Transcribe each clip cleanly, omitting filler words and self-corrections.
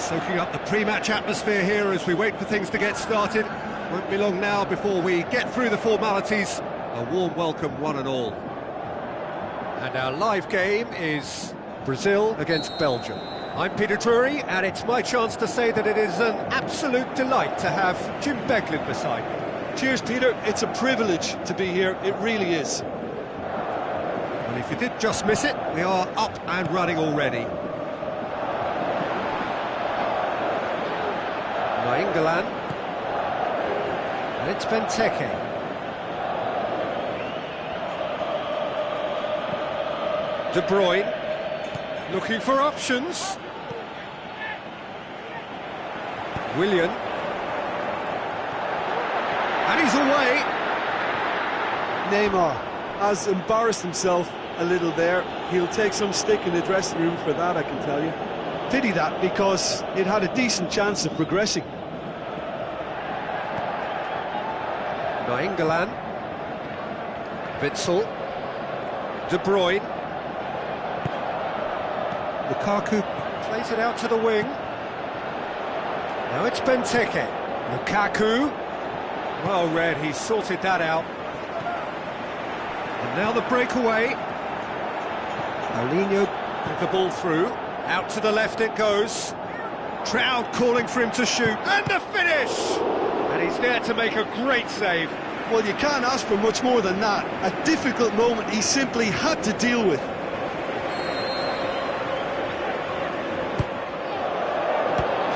Soaking up the pre-match atmosphere here as we wait for things to get started. Won't be long now before we get through the formalities. A warm welcome, one and all. And our live game is Brazil against Belgium. I'm Peter Drury, and it's my chance to say that it is an absolute delight to have Jim Beglin beside me. Cheers, Peter. It's a privilege to be here. It really is. Well, if you did just miss it, we are up and running already. Nainggolan. And it's Benteke. De Bruyne. Looking for options. Willian. And he's away. Neymar has embarrassed himself a little there. He'll take some stick in the dressing room for that, I can tell you. Pity that, because it had a decent chance of progressing. Nainggolan. Witsel. De Bruyne. Lukaku plays it out to the wing. Now it's Benteke. Lukaku. Well read, he sorted that out. And now the breakaway. Paulinho with the ball through. Out to the left it goes. Crowd calling for him to shoot. And the finish! And he's there to make a great save. Well, you can't ask for much more than that. A difficult moment he simply had to deal with.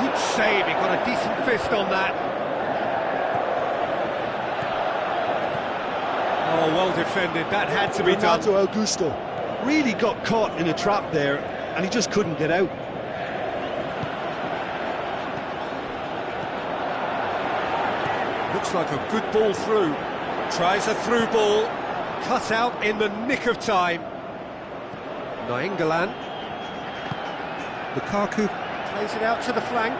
Good save, he got a decent fist on that. Oh, well defended, that had to be done. Renato Augusto really got caught in a trap there, and he just couldn't get out. Looks like a good ball through. Tries a through ball. Cut out in the nick of time. Nainggolan. Lukaku plays it out to the flank.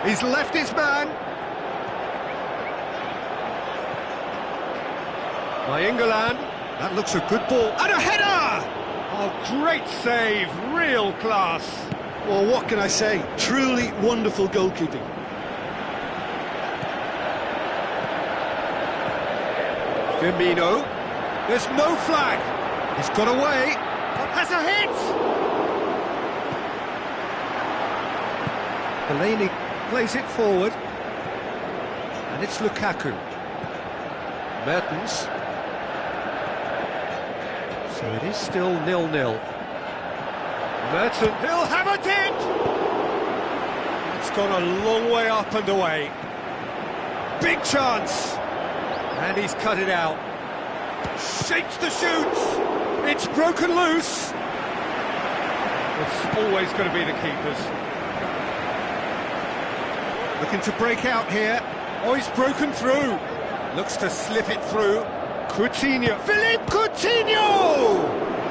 He's left his man. Nainggolan. That looks a good ball. And a header! Oh, great save. Real class. Well, what can I say? Truly wonderful goalkeeping. Firmino. There's no flag. He's got away. Has a hit. Delaney plays it forward. And it's Lukaku. Mertens. So it is still 0-0. Mertens, he'll have a dip! It's gone a long way up and away. Big chance! And he's cut it out. Shapes the shoots! It's broken loose! It's always going to be the keepers. Looking to break out here. Oh, he's broken through. Looks to slip it through. Coutinho. Philippe Coutinho!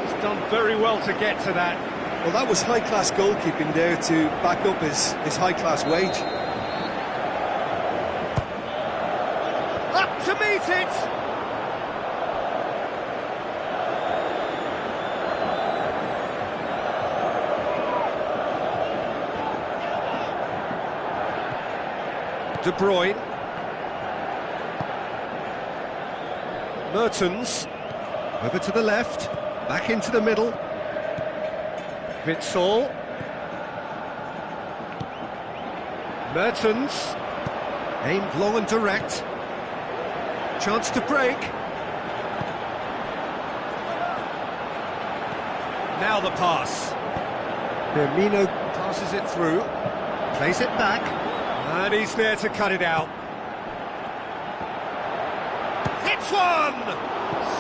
He's done very well to get to that. Well, that was high-class goalkeeping there to back up his high-class wage. Up to meet it! De Bruyne. Mertens. Over to the left. Back into the middle. Witsel. Mertens. Aimed long and direct. Chance to break. Now the pass. Firmino passes it through. Plays it back. And he's there to cut it out. Hits one!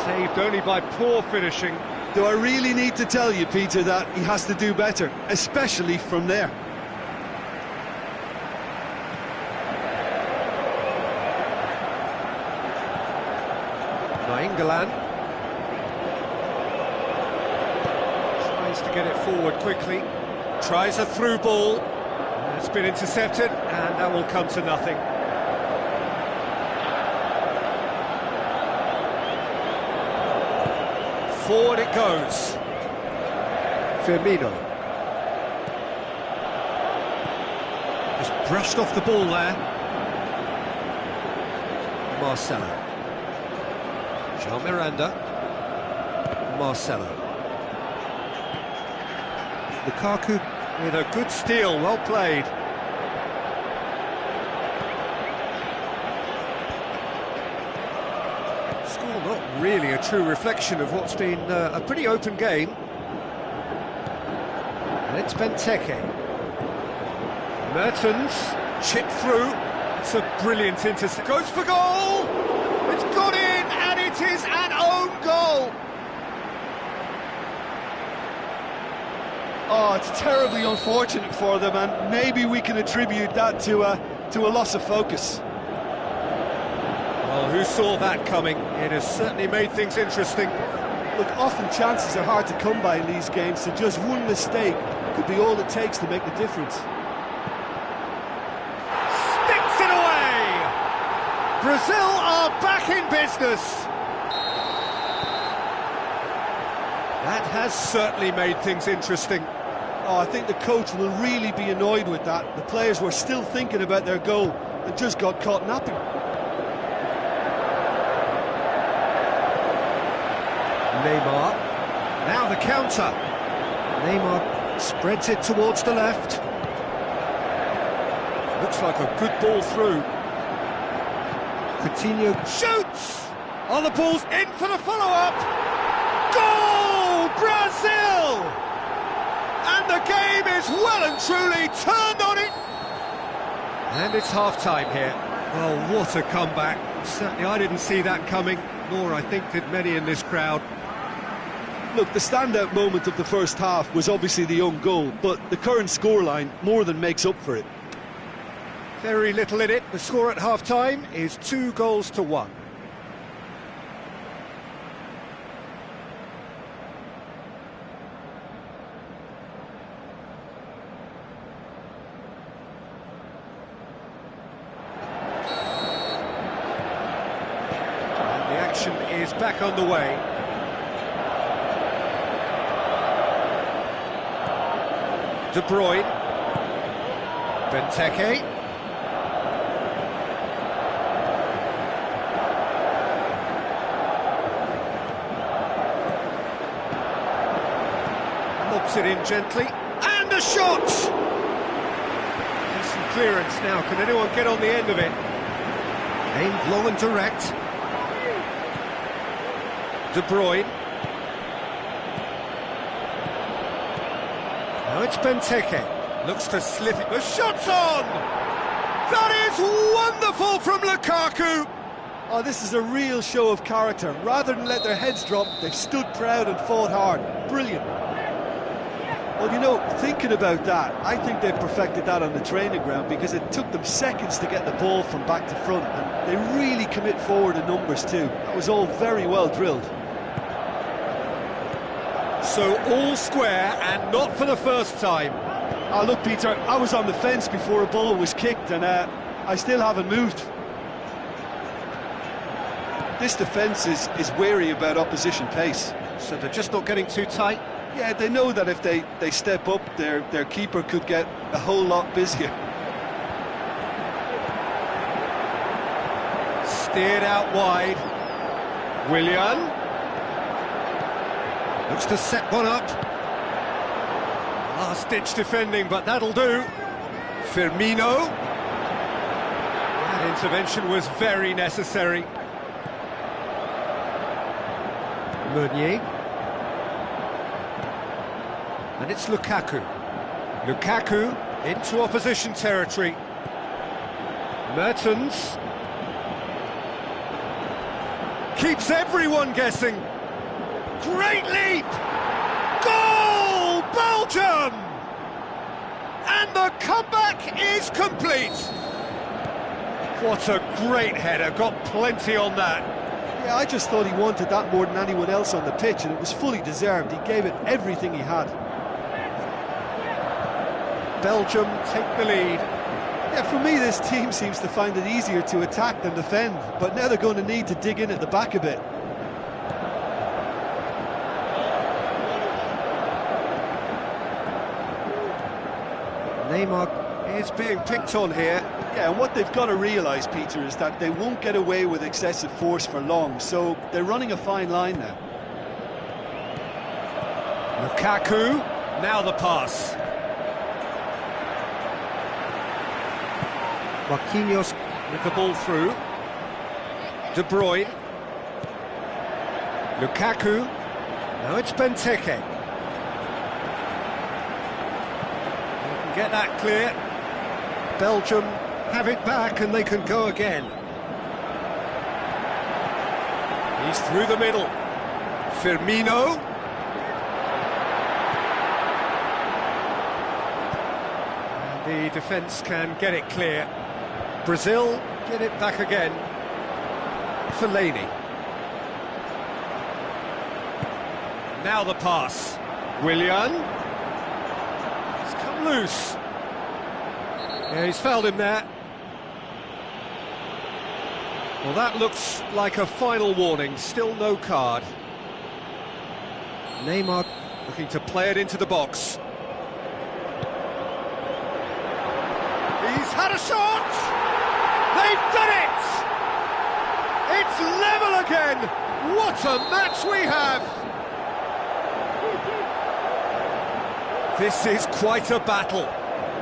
Saved only by poor finishing. Do I really need to tell you, Peter, that he has to do better, especially from there? Nainggolan tries to get it forward quickly. Tries a through ball. It's been intercepted, and that will come to nothing. Forward it goes. Firmino. Just brushed off the ball there. Marcelo. Jean Miranda. Marcelo. Lukaku with a good steal, well played. Score not really a true reflection of what's been a pretty open game. And it's Benteke. Mertens, chipped through. It's a brilliant intercept. Goes for goal! It's got in, and it is an own goal! Oh, it's terribly unfortunate for them, and maybe we can attribute that to a loss of focus. Well, who saw that coming? It has certainly made things interesting. Look, often chances are hard to come by in these games, so just one mistake could be all it takes to make the difference. Sticks it away! Brazil are back in business! That has certainly made things interesting. Oh, I think the coach will really be annoyed with that. The players were still thinking about their goal and just got caught napping. Neymar. Now the counter. Neymar spreads it towards the left. Looks like a good ball through. Coutinho shoots! Oh, the ball's in for the follow-up! Goal! Brazil! And the game is well and truly turned on it! And it's half-time here. Oh, what a comeback. Certainly I didn't see that coming, nor I think did many in this crowd. Look, the standout moment of the first half was obviously the own goal, but the current scoreline more than makes up for it. Very little in it. The score at half-time is 2-1. And the action is back on the way. De Bruyne. Benteke. Lobs it in gently, and a shot! Decent clearance now, can anyone get on the end of it? Aimed long and direct. De Bruyne. Now it's Benteke, looks to slip it, the shot's on! That is wonderful from Lukaku! Oh, this is a real show of character. Rather than let their heads drop, they've stood proud and fought hard. Brilliant. Well, you know, thinking about that, I think they've perfected that on the training ground because it took them seconds to get the ball from back to front, and they really commit forward in numbers too. That was all very well drilled. So all square, and not for the first time. Oh, look, Peter, I was on the fence before a ball was kicked, and I still haven't moved. This defence is wary about opposition pace. So they're just not getting too tight? Yeah, they know that if they step up, their keeper could get a whole lot busier. Steered out wide. Willian. Looks to set one up. Last-ditch defending, but that'll do. Firmino. That intervention was very necessary. Meunier. And it's Lukaku. Lukaku into opposition territory. Mertens. Keeps everyone guessing. Great leap! Goal! Belgium! And the comeback is complete. What a great header, got plenty on that. Yeah, I just thought he wanted that more than anyone else on the pitch, and it was fully deserved. He gave it everything he had. Belgium take the lead. Yeah, for me, this team seems to find it easier to attack than defend, but now they're going to need to dig in at the back a bit. Neymar He's being picked on here. Yeah, and what they've got to realise, Peter, is that they won't get away with excessive force for long, so they're running a fine line now. Lukaku, now the pass. Marquinhos with the ball through. De Bruyne. Lukaku. Now it's Benteke. They can get that clear. Belgium have it back and they can go again. He's through the middle. Firmino. And the defence can get it clear. Brazil get it back again. Fellaini. Now the pass. Willian. It's come loose. Yeah, he's fouled him there. Well, that looks like a final warning. Still no card. Neymar looking to play it into the box. He's had a shot! They've done it! It's level again! What a match we have! This is quite a battle.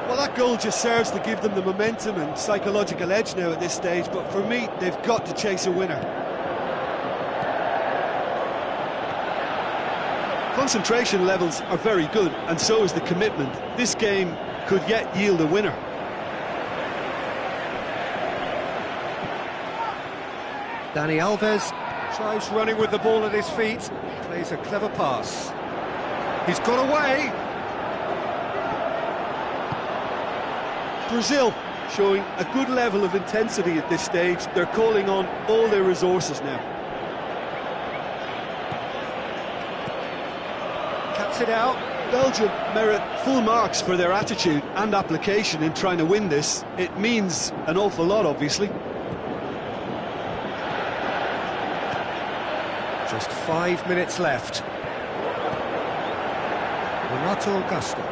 Well, that goal just serves to give them the momentum and psychological edge now at this stage, but for me, they've got to chase a winner. Concentration levels are very good, and so is the commitment. This game could yet yield a winner. Dani Alves tries running with the ball at his feet, plays a clever pass. He's got away. Brazil showing a good level of intensity at this stage. They're calling on all their resources now. Cuts it out. Belgium merit full marks for their attitude and application in trying to win this. It means an awful lot, obviously. Just 5 minutes left. Renato Augusto.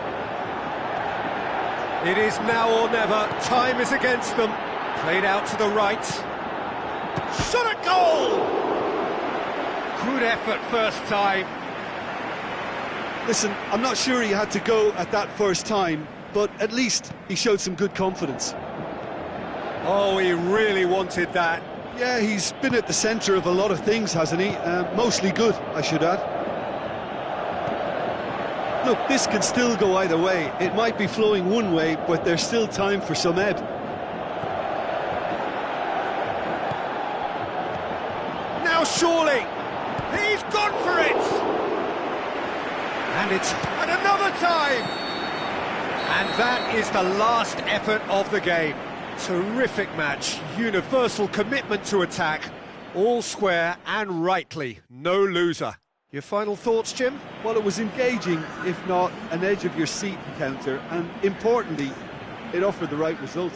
It is now or never. Time is against them. Played out to the right. Shot at goal! Good effort first time. Listen, I'm not sure he had to go at that first time, but at least he showed some good confidence. Oh, he really wanted that. Yeah, he's been at the centre of a lot of things, hasn't he? Mostly good, I should add. Look, this can still go either way. It might be flowing one way, but there's still time for some ebb. Now surely, he's gone for it! And it's at another time! And that is the last effort of the game. Terrific match, universal commitment to attack, all square and rightly, no loser. Your final thoughts, Jim? Well, it was engaging, if not an edge-of-your-seat encounter, and importantly, it offered the right result.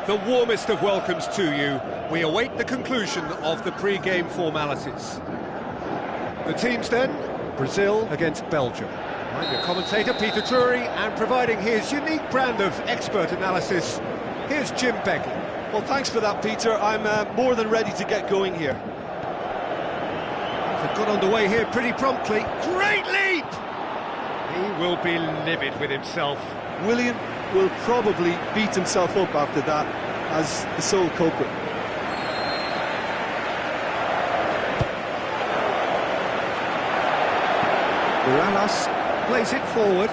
The warmest of welcomes to you. We await the conclusion of the pre-game formalities. The teams then, Brazil against Belgium. I'm your commentator, Peter Drury, and providing his unique brand of expert analysis, here's Jim Begley. Well, thanks for that, Peter. I'm more than ready to get going here. They've got underway here pretty promptly. Great leap! He will be livid with himself. Willian will probably beat himself up after that as the sole culprit. Morales plays it forward.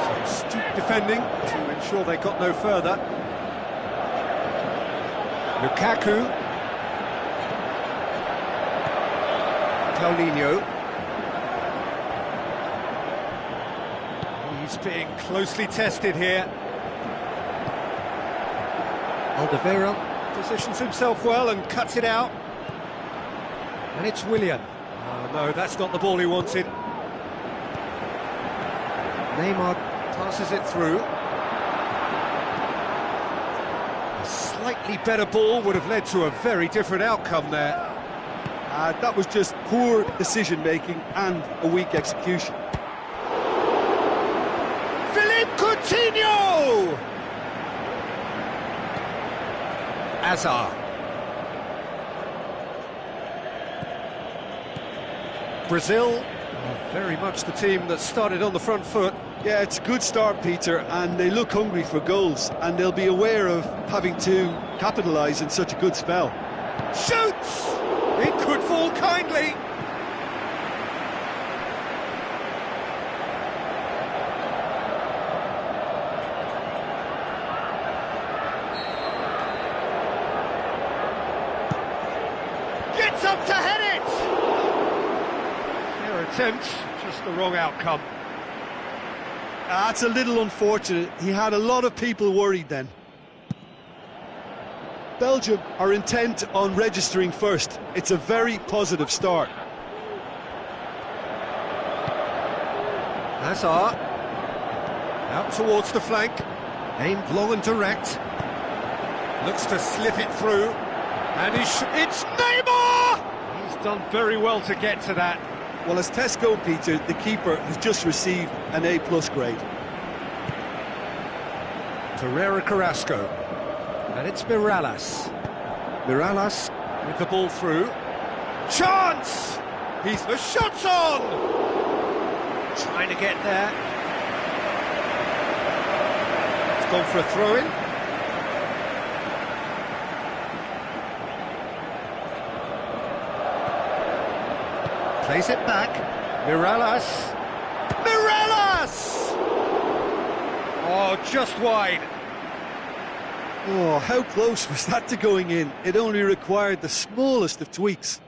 Some astute defending to ensure they got no further. Lukaku. Paulinho. He's being closely tested here. Alderweireld positions himself well and cuts it out. And it's Willian. Oh no, that's not the ball he wanted. Neymar passes it through. A slightly better ball would have led to a very different outcome there. That was just poor decision-making and a weak execution. Philippe Coutinho! Hazard. Brazil are very much the team that started on the front foot. Yeah, it's a good start, Peter, and they look hungry for goals, and they'll be aware of having to capitalise in such a good spell. Shoots! It could fall kindly. Gets up to head it! Fair attempt, just the wrong outcome. That's a little unfortunate. He had a lot of people worried then. Belgium are intent on registering first. It's a very positive start. Hazard. Out towards the flank. Aimed long and direct. Looks to slip it through. And it's Neymar! He's done very well to get to that. Well, as tests go, Peter, the keeper has just received an A+ grade. Ferreira Carrasco. And it's Morales. Morales with the ball through. Chance! The shot's on! Trying to get there. It's gone for a throw-in. Plays it back. Morales. Morales! Oh, just wide. Oh, how close was that to going in? It only required the smallest of tweaks.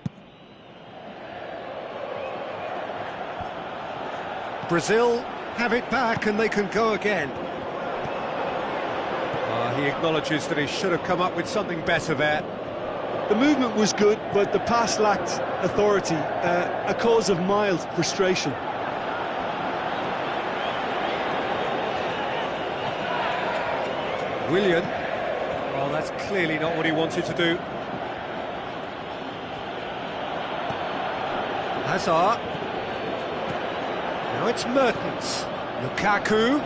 Brazil have it back and they can go again. He acknowledges that he should have come up with something better there. The movement was good, but the pass lacked authority, a cause of mild frustration. Willian. Well, that's clearly not what he wanted to do. Hazard. Now it's Mertens. Lukaku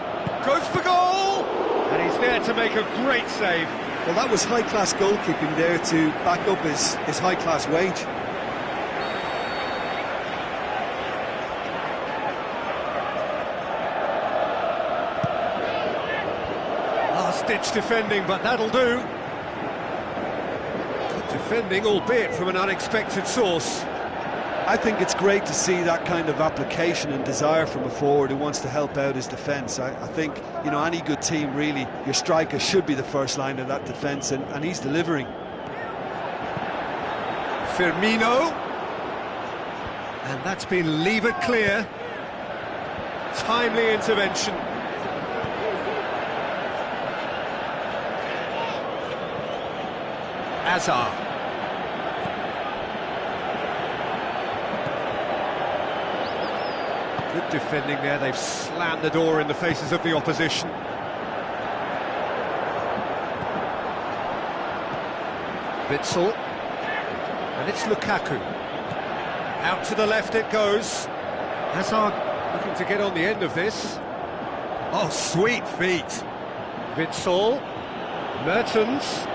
goes for goal! And he's there to make a great save. Well, that was high-class goalkeeping there to back up his high-class wage. Last-ditch defending, but that'll do. Good defending, albeit from an unexpected source. I think it's great to see that kind of application and desire from a forward who wants to help out his defence. I think, you know, any good team, really, your striker should be the first line of that defence, and he's delivering. Firmino. And that's been levered clear. Timely intervention. Hazard. Good defending there, they've slammed the door in the faces of the opposition. Witsel, and it's Lukaku. Out to the left it goes. Hazard looking to get on the end of this. Oh, sweet feet. Witsel, Mertens.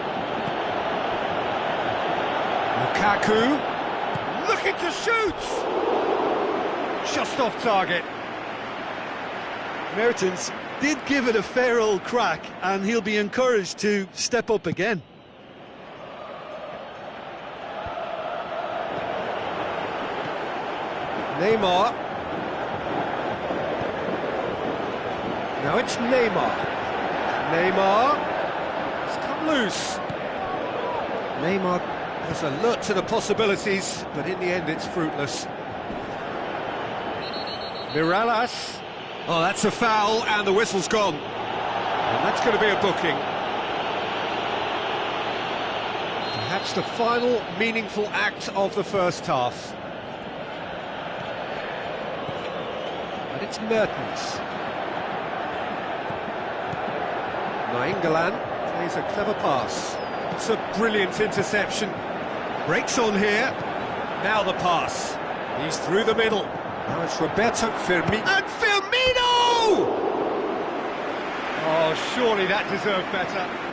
Lukaku, looking to shoot! Just off target. Mertens did give it a fair old crack, and he'll be encouraged to step up again. Neymar. Now it's Neymar. Neymar has come loose. Neymar has alert to the possibilities, but in the end it's fruitless. Mirallas. Oh, that's a foul, and the whistle's gone. And that's going to be a booking. Perhaps the final meaningful act of the first half. And it's Mertens. Nainggolan plays a clever pass. It's a brilliant interception. Breaks on here. Now the pass. He's through the middle. Now it's Roberto Firmino. And Firmino! Oh, surely that deserved better.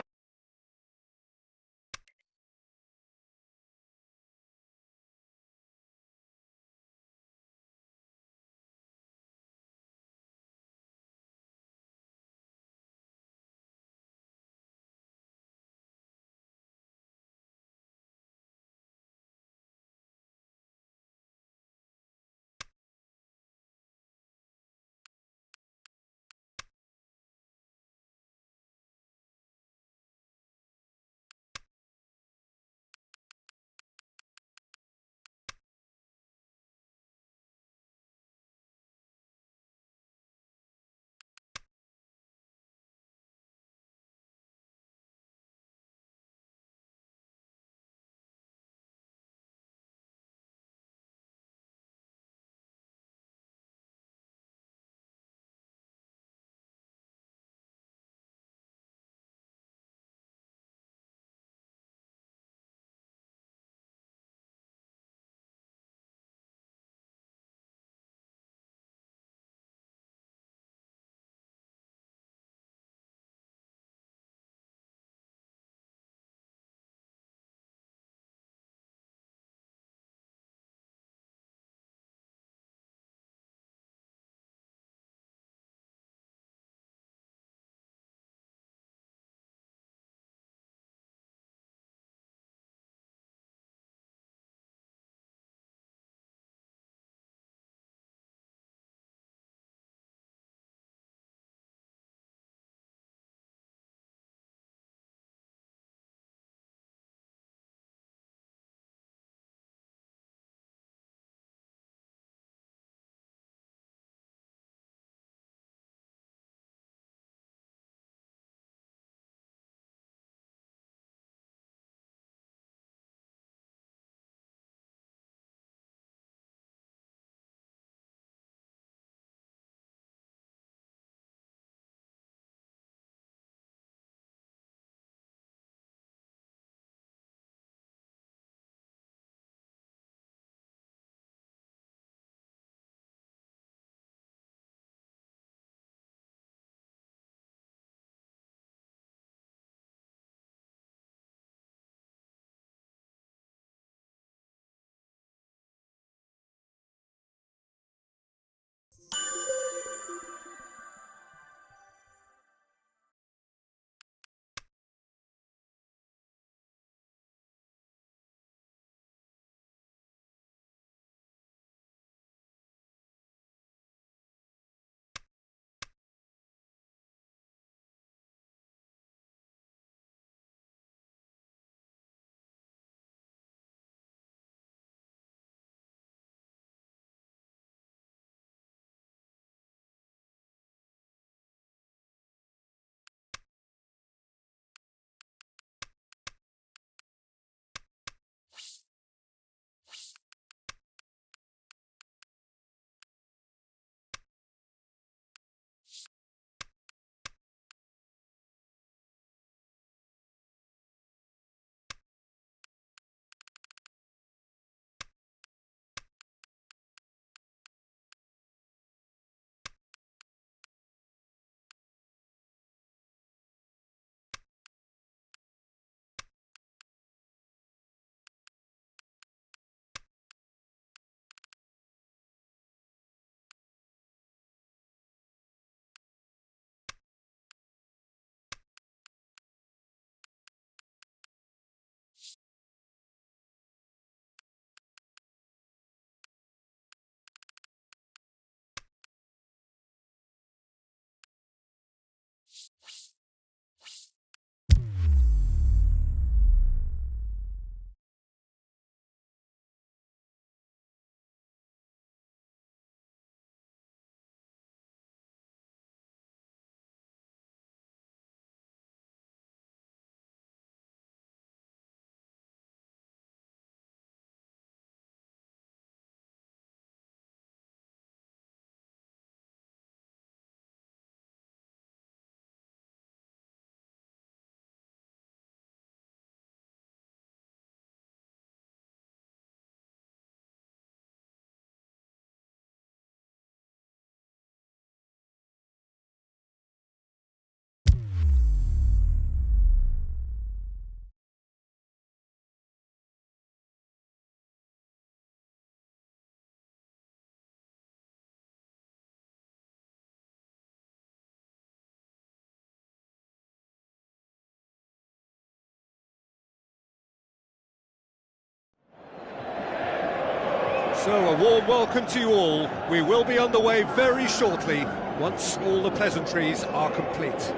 So, a warm welcome to you all. We will be on the way very shortly, once all the pleasantries are complete.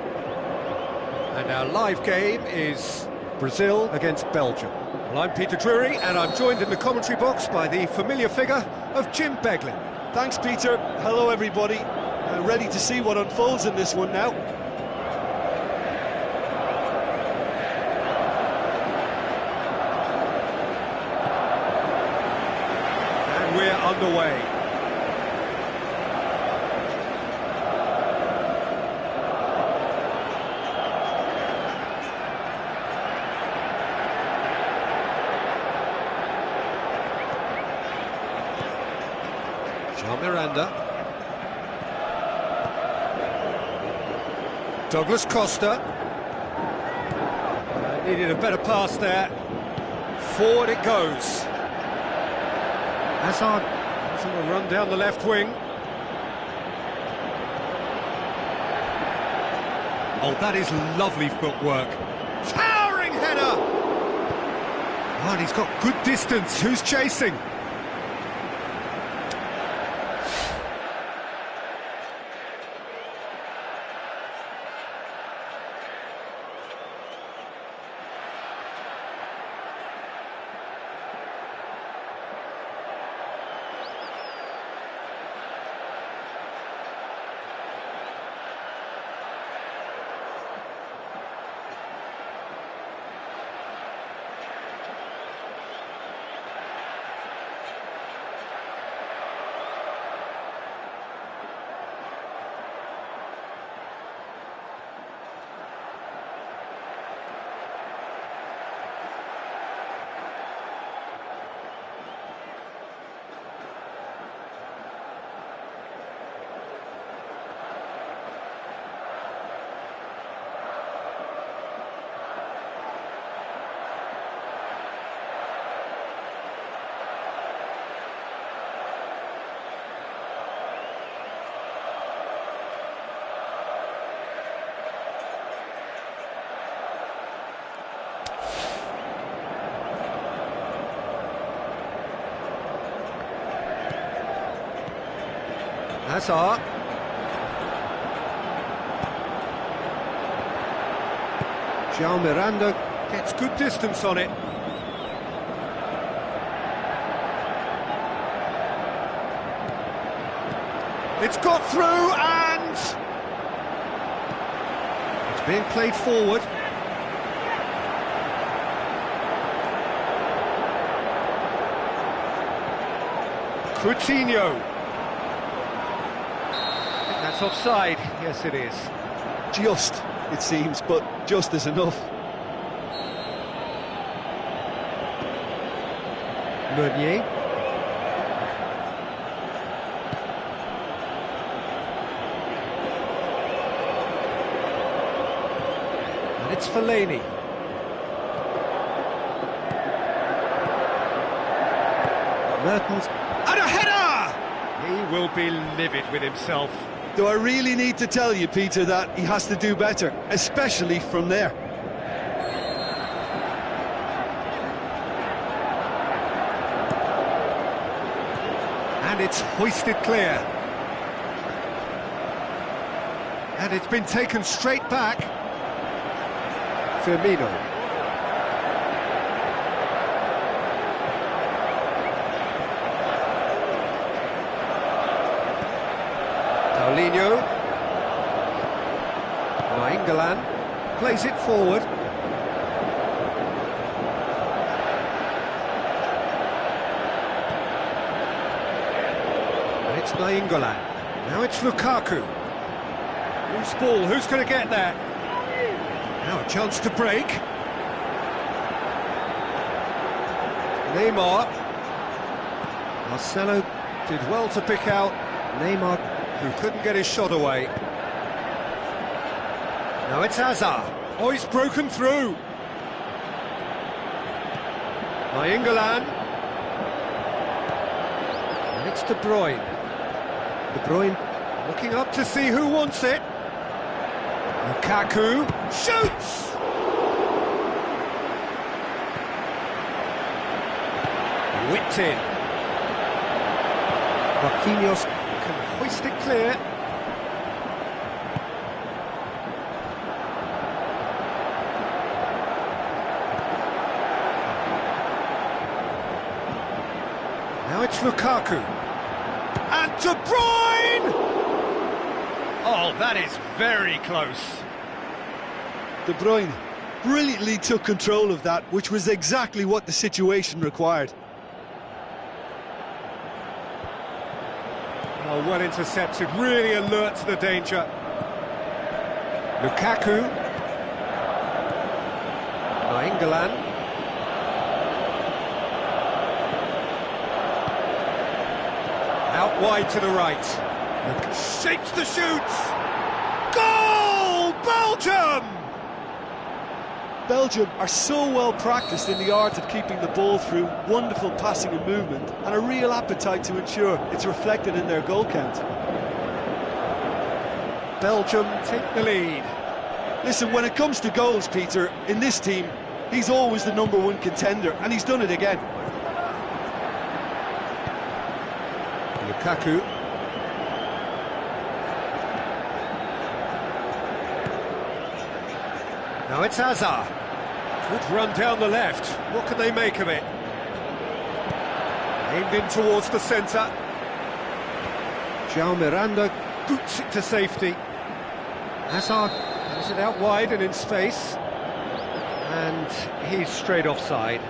And our live game is Brazil against Belgium. Well, I'm Peter Drury, and I'm joined in the commentary box by the familiar figure of Jim Beglin. Thanks, Peter. Hello, everybody. Ready to see what unfolds in this one now. And we're underway. Miranda. Douglas Costa. Needed a better pass there. Forward it goes. Hazard will run down the left wing. Oh, that is lovely footwork. Towering header! Oh, and he's got good distance. Who's chasing? Hazard. João Miranda gets good distance on it. It's got through and it's being played forward. Coutinho. That's offside. Yes, it is. Just, it seems, but just is enough. Meunier. And it's Fellaini. Mertens. And a header! He will be livid with himself. Do I really need to tell you, Peter, that he has to do better, especially from there? And it's hoisted clear. And it's been taken straight back. Firmino. Paulinho. Nainggolan plays it forward. And it's Nainggolan. Now it's Lukaku. Loose ball, who's going to get there? Now a chance to break. Neymar. Marcelo did well to pick out Neymar, who couldn't get his shot away. Now it's Hazard. Oh, he's broken through. Nainggolan. And it's De Bruyne. De Bruyne looking up to see who wants it. Lukaku shoots! Whipped in. Marquinhos can hoist it clear. Now it's Lukaku. And De Bruyne! Oh, that is very close. De Bruyne brilliantly took control of that, which was exactly what the situation required. Oh, well intercepted, really alert to the danger. Lukaku. England. Out wide to the right. Shapes the shoot. Goal! Belgium! Belgium are so well practiced in the art of keeping the ball through, wonderful passing and movement, and a real appetite to ensure it's reflected in their goal count. Belgium take the lead. Listen, when it comes to goals, Peter, in this team, he's always the #1 contender, and he's done it again. Lukaku. Now it's Hazard. Good run down the left. What can they make of it? Aimed in towards the centre. João Miranda boots it to safety. Hazard has it out wide and in space. And he's straight offside.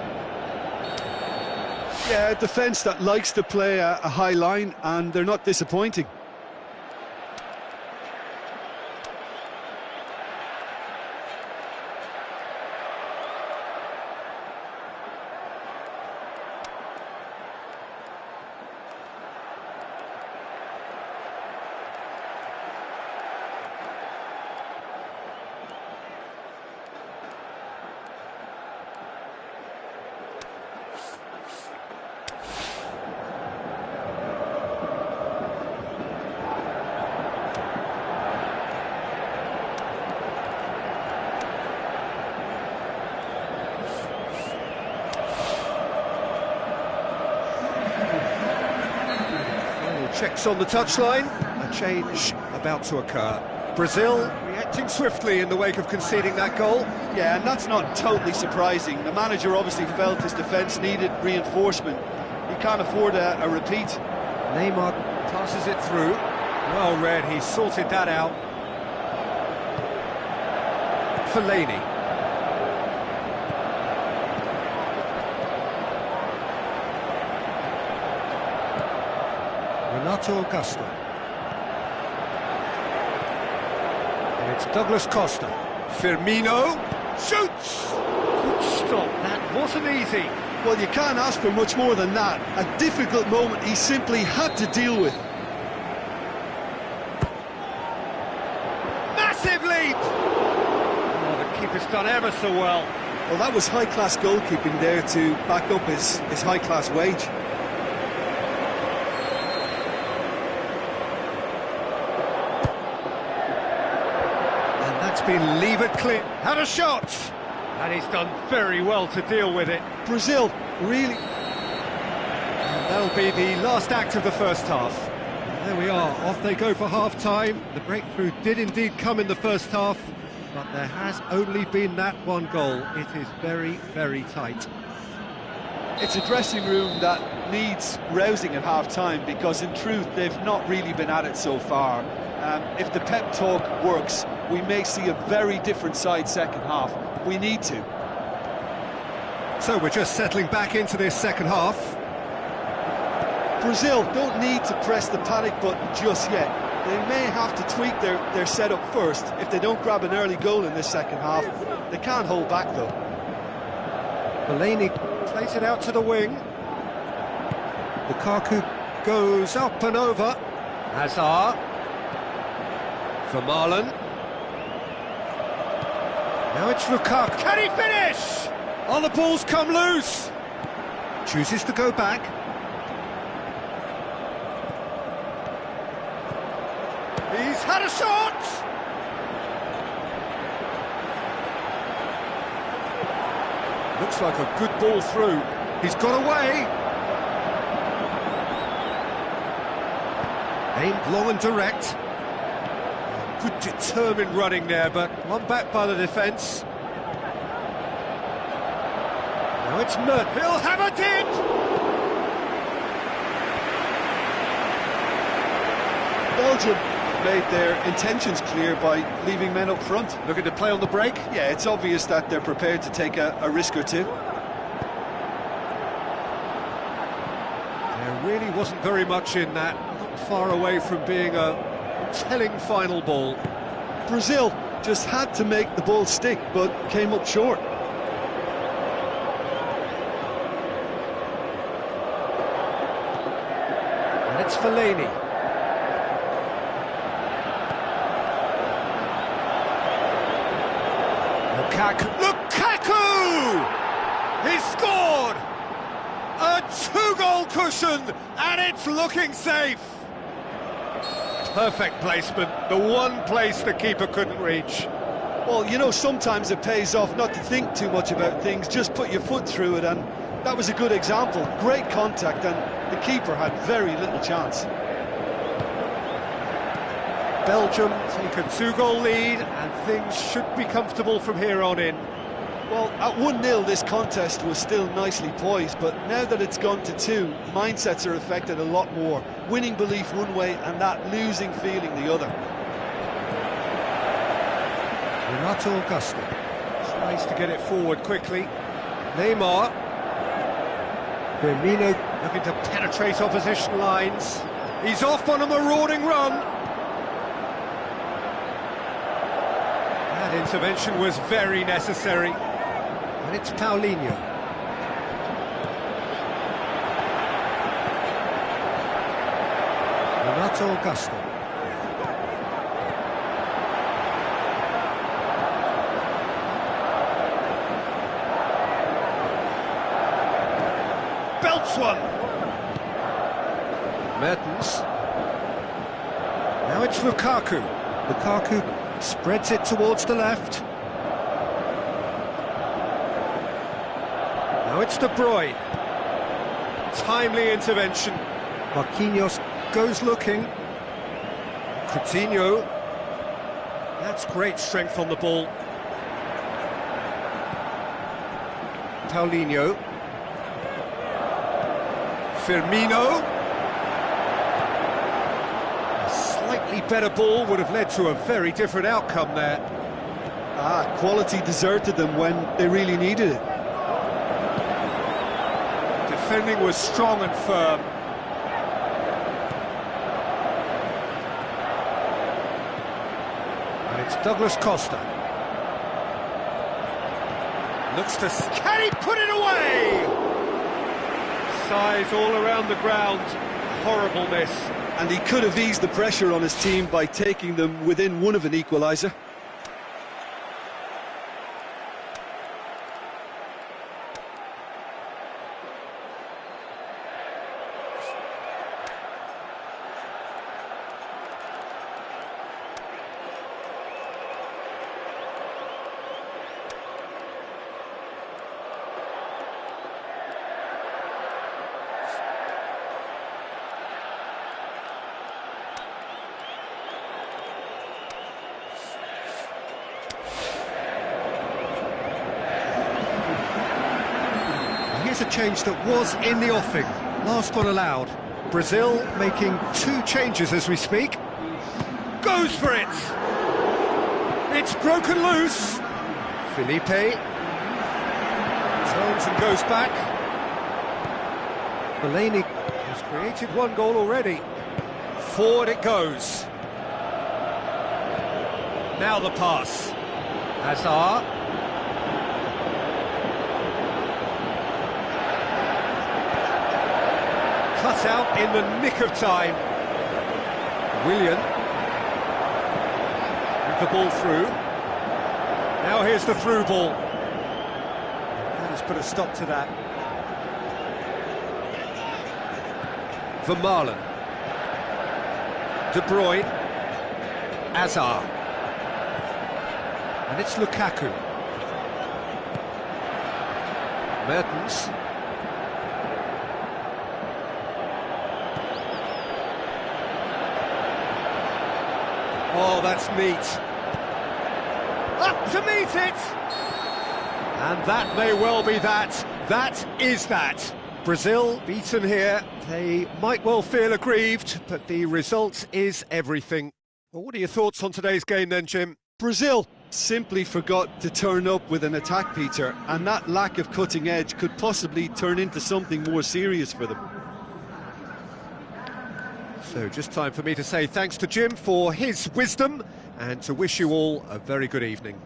Yeah, a defence that likes to play a high line, and they're not disappointing. Checks on the touchline, a change about to occur. Brazil reacting swiftly in the wake of conceding that goal. Yeah, and that's not totally surprising. The manager obviously felt his defence needed reinforcement. He can't afford a repeat. Neymar passes it through. Well read, he sorted that out. Fellaini. Renato Augusto. And it's Douglas Costa. Firmino shoots! Good stop, that wasn't easy. Well, you can't ask for much more than that. A difficult moment he simply had to deal with. Massive leap! Oh, the keeper's done ever so well. Well, that was high-class goalkeeping there to back up his high-class wage. Been levered clear. Had a shot! And he's done very well to deal with it. Brazil, really... And that'll be the last act of the first half. There we are, off they go for half-time. The breakthrough did indeed come in the first half, but there has only been that one goal. It is very, very tight. It's a dressing room that needs rousing at half-time, because in truth they've not really been at it so far. If the pep talk works, we may see a very different side second half. We need to. So we're just settling back into this second half. Brazil don't need to press the panic button just yet. They may have to tweak their setup first. If they don't grab an early goal in this second half, they can't hold back though. Fellaini plays it out to the wing. Lukaku goes up and over. Hazard. For Marlon. Now it's Lukaku. Can he finish? Oh, the ball's come loose. Chooses to go back. He's had a shot. Looks like a good ball through. He's got away. Aimed long and direct. Good determined running there, but one back by the defence. Now it's Mert. He'll have it in! Belgium made their intentions clear by leaving men up front. Looking to play on the break? Yeah, it's obvious that they're prepared to take a risk or two. There really wasn't very much in that. Not far away from being a telling final ball. Brazil just had to make the ball stick, but came up short. And it's Fellaini. Lukaku! He scored! A two-goal cushion, and it's looking safe. Perfect placement, the one place the keeper couldn't reach. Well, you know, sometimes it pays off not to think too much about things, just put your foot through it, and that was a good example. Great contact, and the keeper had very little chance. Belgium take a two-goal lead, and things should be comfortable from here on in. Well, at 1-0 this contest was still nicely poised, but now that it's gone to 2, mindsets are affected a lot more. Winning belief one way and that losing feeling the other. Renato Augusto tries to get it forward quickly. Neymar. Firmino looking to penetrate opposition lines. He's off on a marauding run. That intervention was very necessary. And it's Paulinho. Renato Augusto. Belts one. Mertens. Now it's Lukaku. Lukaku spreads it towards the left. Now it's De Bruyne. Timely intervention. Marquinhos goes looking. Coutinho. That's great strength on the ball. Paulinho. Firmino. A slightly better ball would have led to a very different outcome there. Quality deserted them when they really needed it. Defending was strong and firm. And it's Douglas Costa. Looks to... Can he put it away? Size all around the ground. Horrible miss. And he could have eased the pressure on his team by taking them within one of an equaliser. Here's a change that was in the offing. Last one allowed. Brazil making 2 changes as we speak. Goes for it! It's broken loose. Felipe turns and goes back. Fellaini has created 1 goal already. Forward it goes. Now the pass. Hazard. Cut out in the nick of time. Willian. With the ball through. Now here's the through ball. That has put a stop to that. Vermaelen. De Bruyne. Hazard. And it's Lukaku. Mertens. Oh, that's neat. Up to meet it! And that may well be that. That is that. Brazil beaten here. They might well feel aggrieved, but the result is everything. Well, what are your thoughts on today's game then, Jim? Brazil simply forgot to turn up with an attack, Peter, and that lack of cutting edge could possibly turn into something more serious for them. So just time for me to say thanks to Jim for his wisdom and to wish you all a very good evening.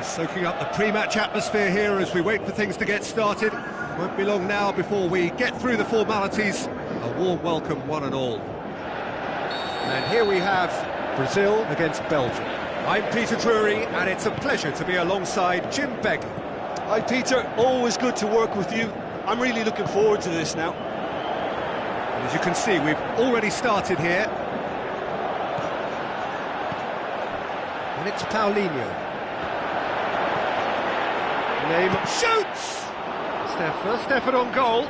Soaking up the pre-match atmosphere here as we wait for things to get started. Won't be long now before we get through the formalities. A warm welcome, one and all. And here we have Brazil against Belgium. I'm Peter Drury, and it's a pleasure to be alongside Jim Begley. Hi Peter, always good to work with you. I'm really looking forward to this now. And as you can see, we've already started here. And it's Paulinho. Neymar shoots! It's their first effort on goal.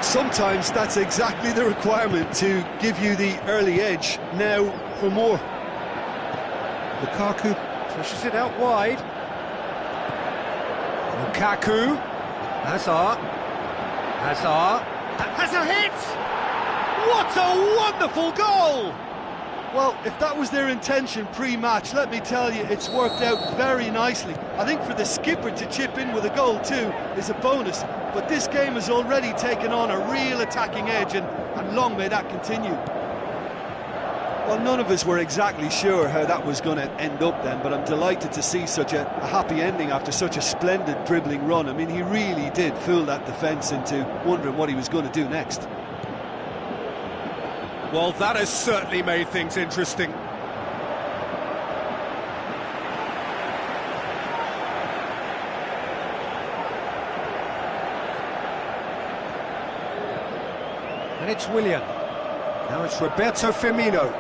Sometimes that's exactly the requirement to give you the early edge. Now for more. Lukaku pushes it out wide. Lukaku. Hazard. Has a hit! What a wonderful goal! Well, if that was their intention pre-match, let me tell you, it's worked out very nicely. I think for the skipper to chip in with a goal too is a bonus, but this game has already taken on a real attacking edge, and long may that continue. Well, none of us were exactly sure how that was going to end up then, but I'm delighted to see such a happy ending after such a splendid dribbling run. I mean, he really did fool that defence into wondering what he was going to do next. Well, that has certainly made things interesting. And it's Willian. Now it's Roberto Firmino.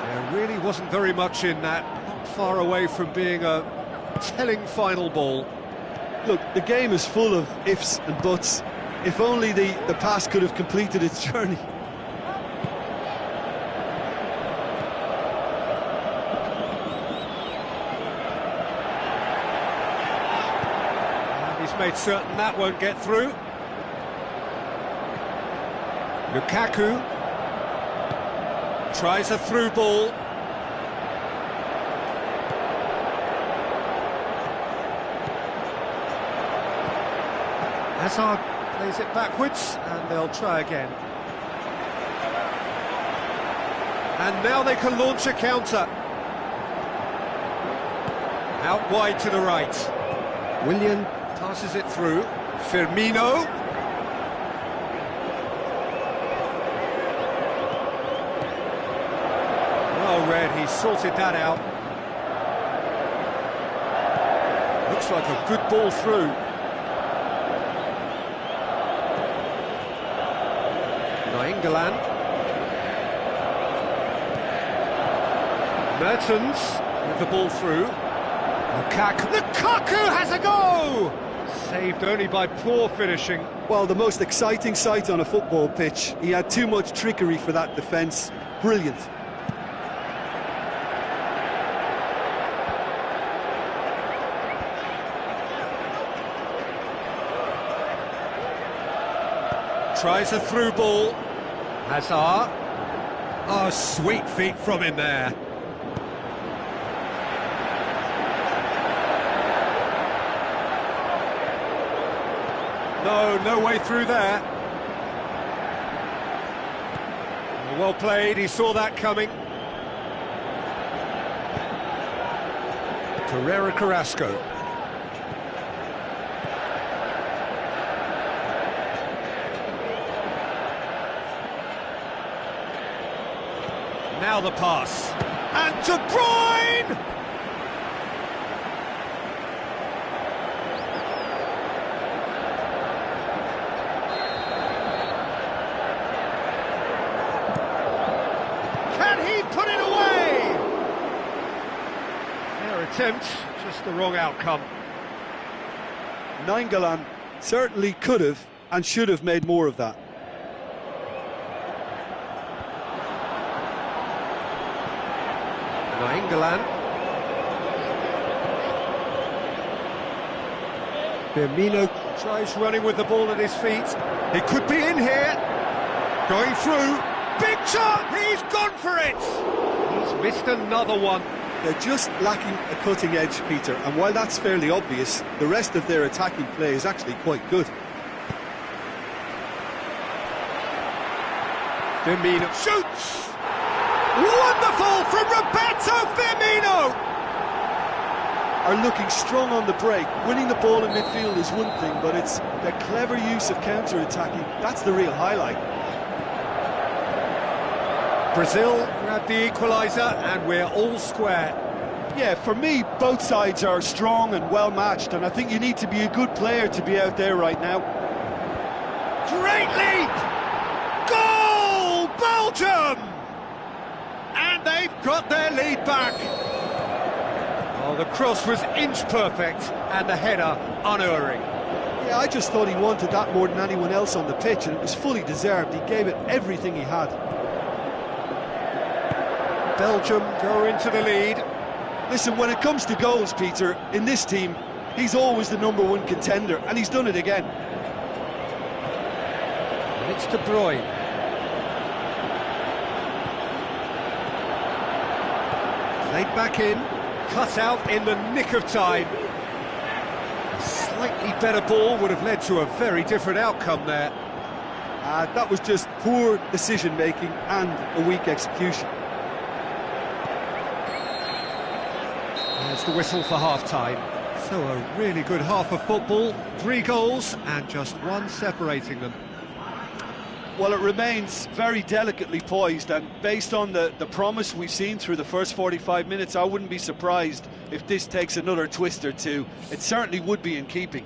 There really wasn't very much in that, not far away from being a telling final ball. Look, the game is full of ifs and buts. If only the pass could have completed its journey. And he's made certain that won't get through. Lukaku tries a through ball. Hazard plays it backwards, and they'll try again. And now they can launch a counter. Out wide to the right. Willian passes it through. Firmino. Well read, he sorted that out. Looks like a good ball through. England. Mertens with the ball through. Lukaku has a go! Saved only by poor finishing. Well, the most exciting sight on a football pitch. He had too much trickery for that defence. Brilliant. Tries a through ball. Hazard. Oh, sweet feet from him there. No way through there. Well played, he saw that coming. Torreira Carrasco. Now the pass, and De Bruyne! Can he put it away? Fair attempt, just the wrong outcome. Nainggolan certainly could have and should have made more of that. England. Firmino tries running with the ball at his feet. He could be in here. Going through. Big shot! He's gone for it! He's missed another one. They're just lacking a cutting edge, Peter, and while that's fairly obvious, the rest of their attacking play is actually quite good. Firmino shoots! Wonderful from Roberto Firmino! Are looking strong on the break. Winning the ball in midfield is one thing, but it's the clever use of counter-attacking. That's the real highlight. Brazil grabbed the equaliser and we're all square. Yeah, for me, both sides are strong and well-matched, and I think you need to be a good player to be out there right now. Great leap! Goal! Belgium! And they've got their lead back. Oh, the cross was inch perfect and the header unerring. Yeah, I just thought he wanted that more than anyone else on the pitch, and it was fully deserved. He gave it everything he had. Belgium go into the lead. Listen, when it comes to goals, Peter, in this team, he's always the #1 contender, and he's done it again. And it's De Bruyne. Played back in, cut out in the nick of time. A slightly better ball would have led to a very different outcome there. That was just poor decision-making and a weak execution. There's the whistle for half-time. So a really good half of football, 3 goals and just 1 separating them. Well, it remains very delicately poised, and based on the promise we've seen through the first 45 minutes, I wouldn't be surprised if this takes another twist or two. It certainly would be in keeping.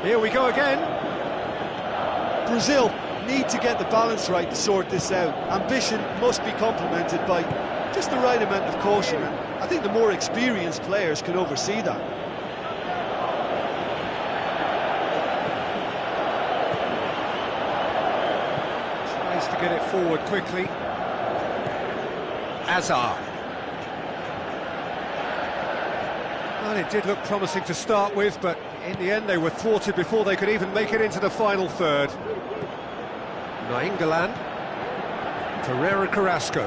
Here we go again. Brazil need to get the balance right to sort this out. Ambition must be complemented by just the right amount of caution, and I think the more experienced players can oversee that. Tries to get it forward quickly. Azar. Well, it did look promising to start with, but in the end they were thwarted before they could even make it into the final third. Nainggolan. Ferreira Carrasco.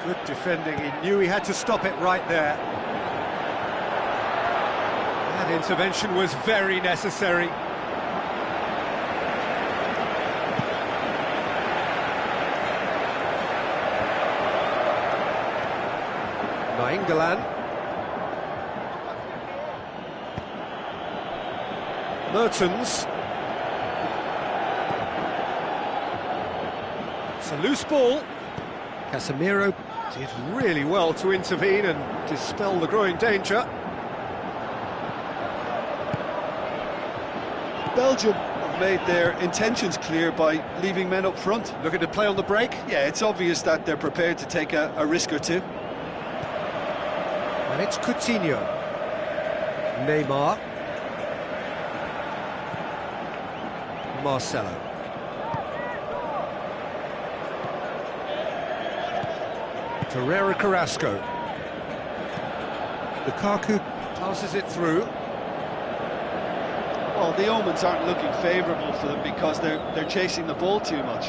Good defending, he knew he had to stop it right there. That intervention was very necessary. Nainggolan. Mertens. It's a loose ball. Casemiro did really well to intervene and dispel the growing danger. Belgium have made their intentions clear by leaving men up front. Looking to play on the break. Yeah, it's obvious that they're prepared to take a risk or two. And it's Coutinho. Neymar. Marcelo. Ferreira Carrasco. Lukaku passes it through. Well, the omens aren't looking favourable for them because they're chasing the ball too much.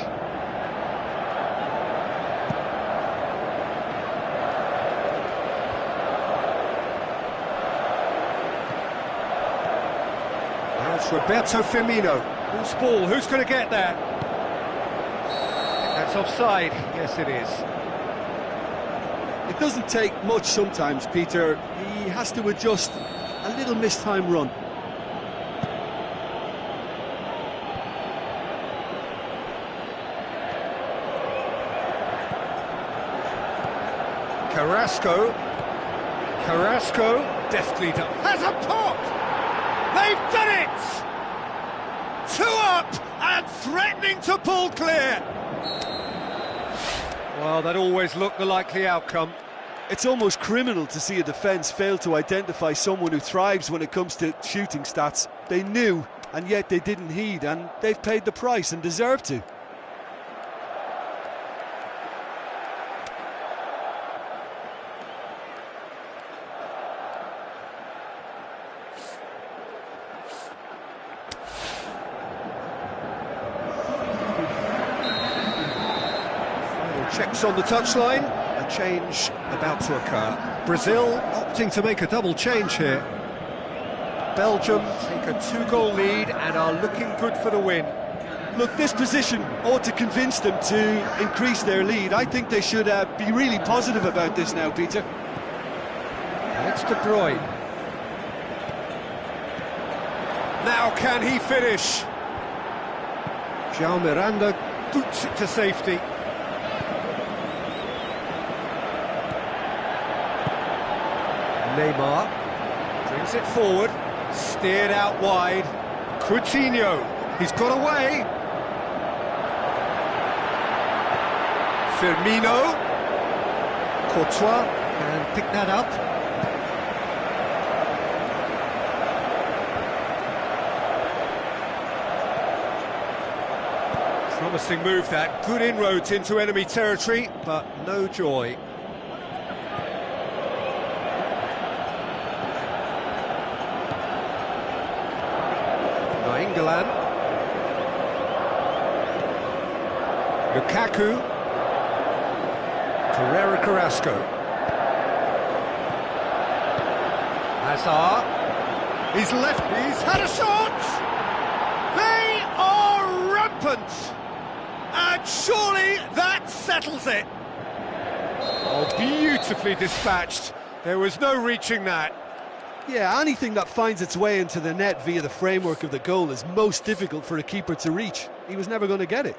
Now it's Roberto Firmino. Who's ball? Who's going to get there? That's offside. Yes, it is. It doesn't take much sometimes, Peter. He has to adjust a little mistime run. Carrasco. Carrasco, deftly done. Has a pop! They've done it! 2 up and threatening to pull clear. Well, that always looked the likely outcome. It's almost criminal to see a defence fail to identify someone who thrives when it comes to shooting stats. They knew and yet they didn't heed, and they've paid the price and deserve to. Checks on the touchline, a change about to occur. Brazil opting to make a double change here. Belgium take a 2-goal lead and are looking good for the win. Look, this position ought to convince them to increase their lead. I think they should be really positive about this now, Peter. And it's De Bruyne. Now can he finish? João Miranda boots it to safety. Neymar brings it forward, steered out wide. Coutinho, he's got away. Firmino, Courtois can pick that up. Promising move that, good inroads into enemy territory, but no joy. England. Lukaku. Torreira Carrasco. Hazard. He's left. He's had a shot. They are rampant. And surely that settles it. Oh, beautifully dispatched. There was no reaching that. Yeah, anything that finds its way into the net via the framework of the goal is most difficult for a keeper to reach. He was never going to get it.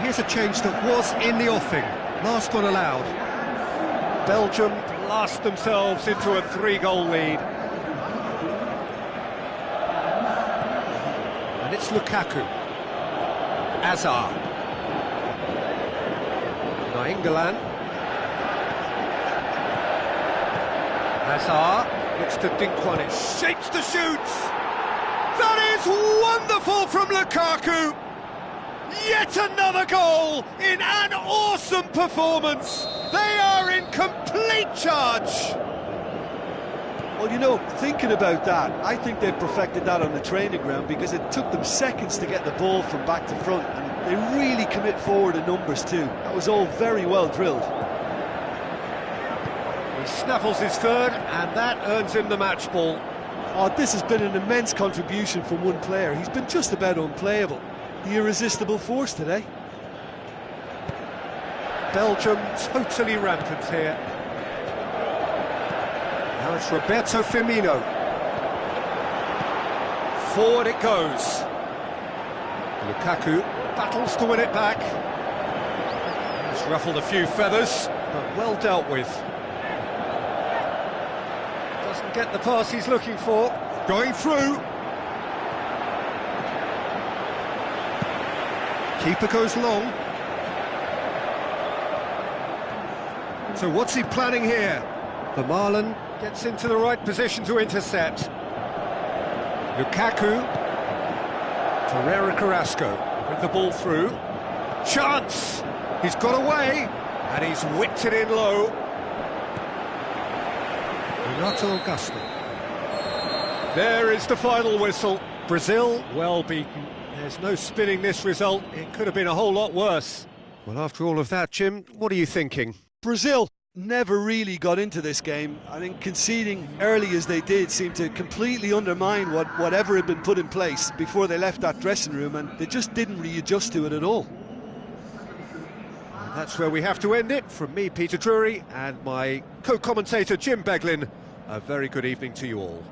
Here's a change that was in the offing. Last one allowed. Belgium blast themselves into a 3-goal lead. And it's Lukaku. Hazard. England. Hazard looks to dink one. It shapes to shoot. That is wonderful from Lukaku. Yet another goal in an awesome performance. They are in complete charge. Well, you know, thinking about that, I think they've perfected that on the training ground, because it took them seconds to get the ball from back to front, and they really commit forward in numbers too. That was all very well drilled. He snaffles his third, and that earns him the match ball. Oh, this has been an immense contribution from one player. He's been just about unplayable. The irresistible force today. Belgium totally rampant here. Now it's Roberto Firmino. Forward it goes. Lukaku battles to win it back. He's ruffled a few feathers, but well dealt with. Doesn't get the pass he's looking for. Going through. Keeper goes long. So what's he planning here? Vermaelen gets into the right position to intercept. Lukaku. Torreira Carrasco with the ball through. Chance! He's got away, and he's whipped it in low. Renato Augusto. There is the final whistle. Brazil well beaten. There's no spinning this result. It could have been a whole lot worse. Well, after all of that, Jim, what are you thinking? Brazil never really got into this game. I think conceding early as they did seemed to completely undermine whatever had been put in place before they left that dressing room, and they just didn't readjust to it at all. And that's where we have to end it. From me, Peter Drury, and my co-commentator, Jim Beglin, a very good evening to you all.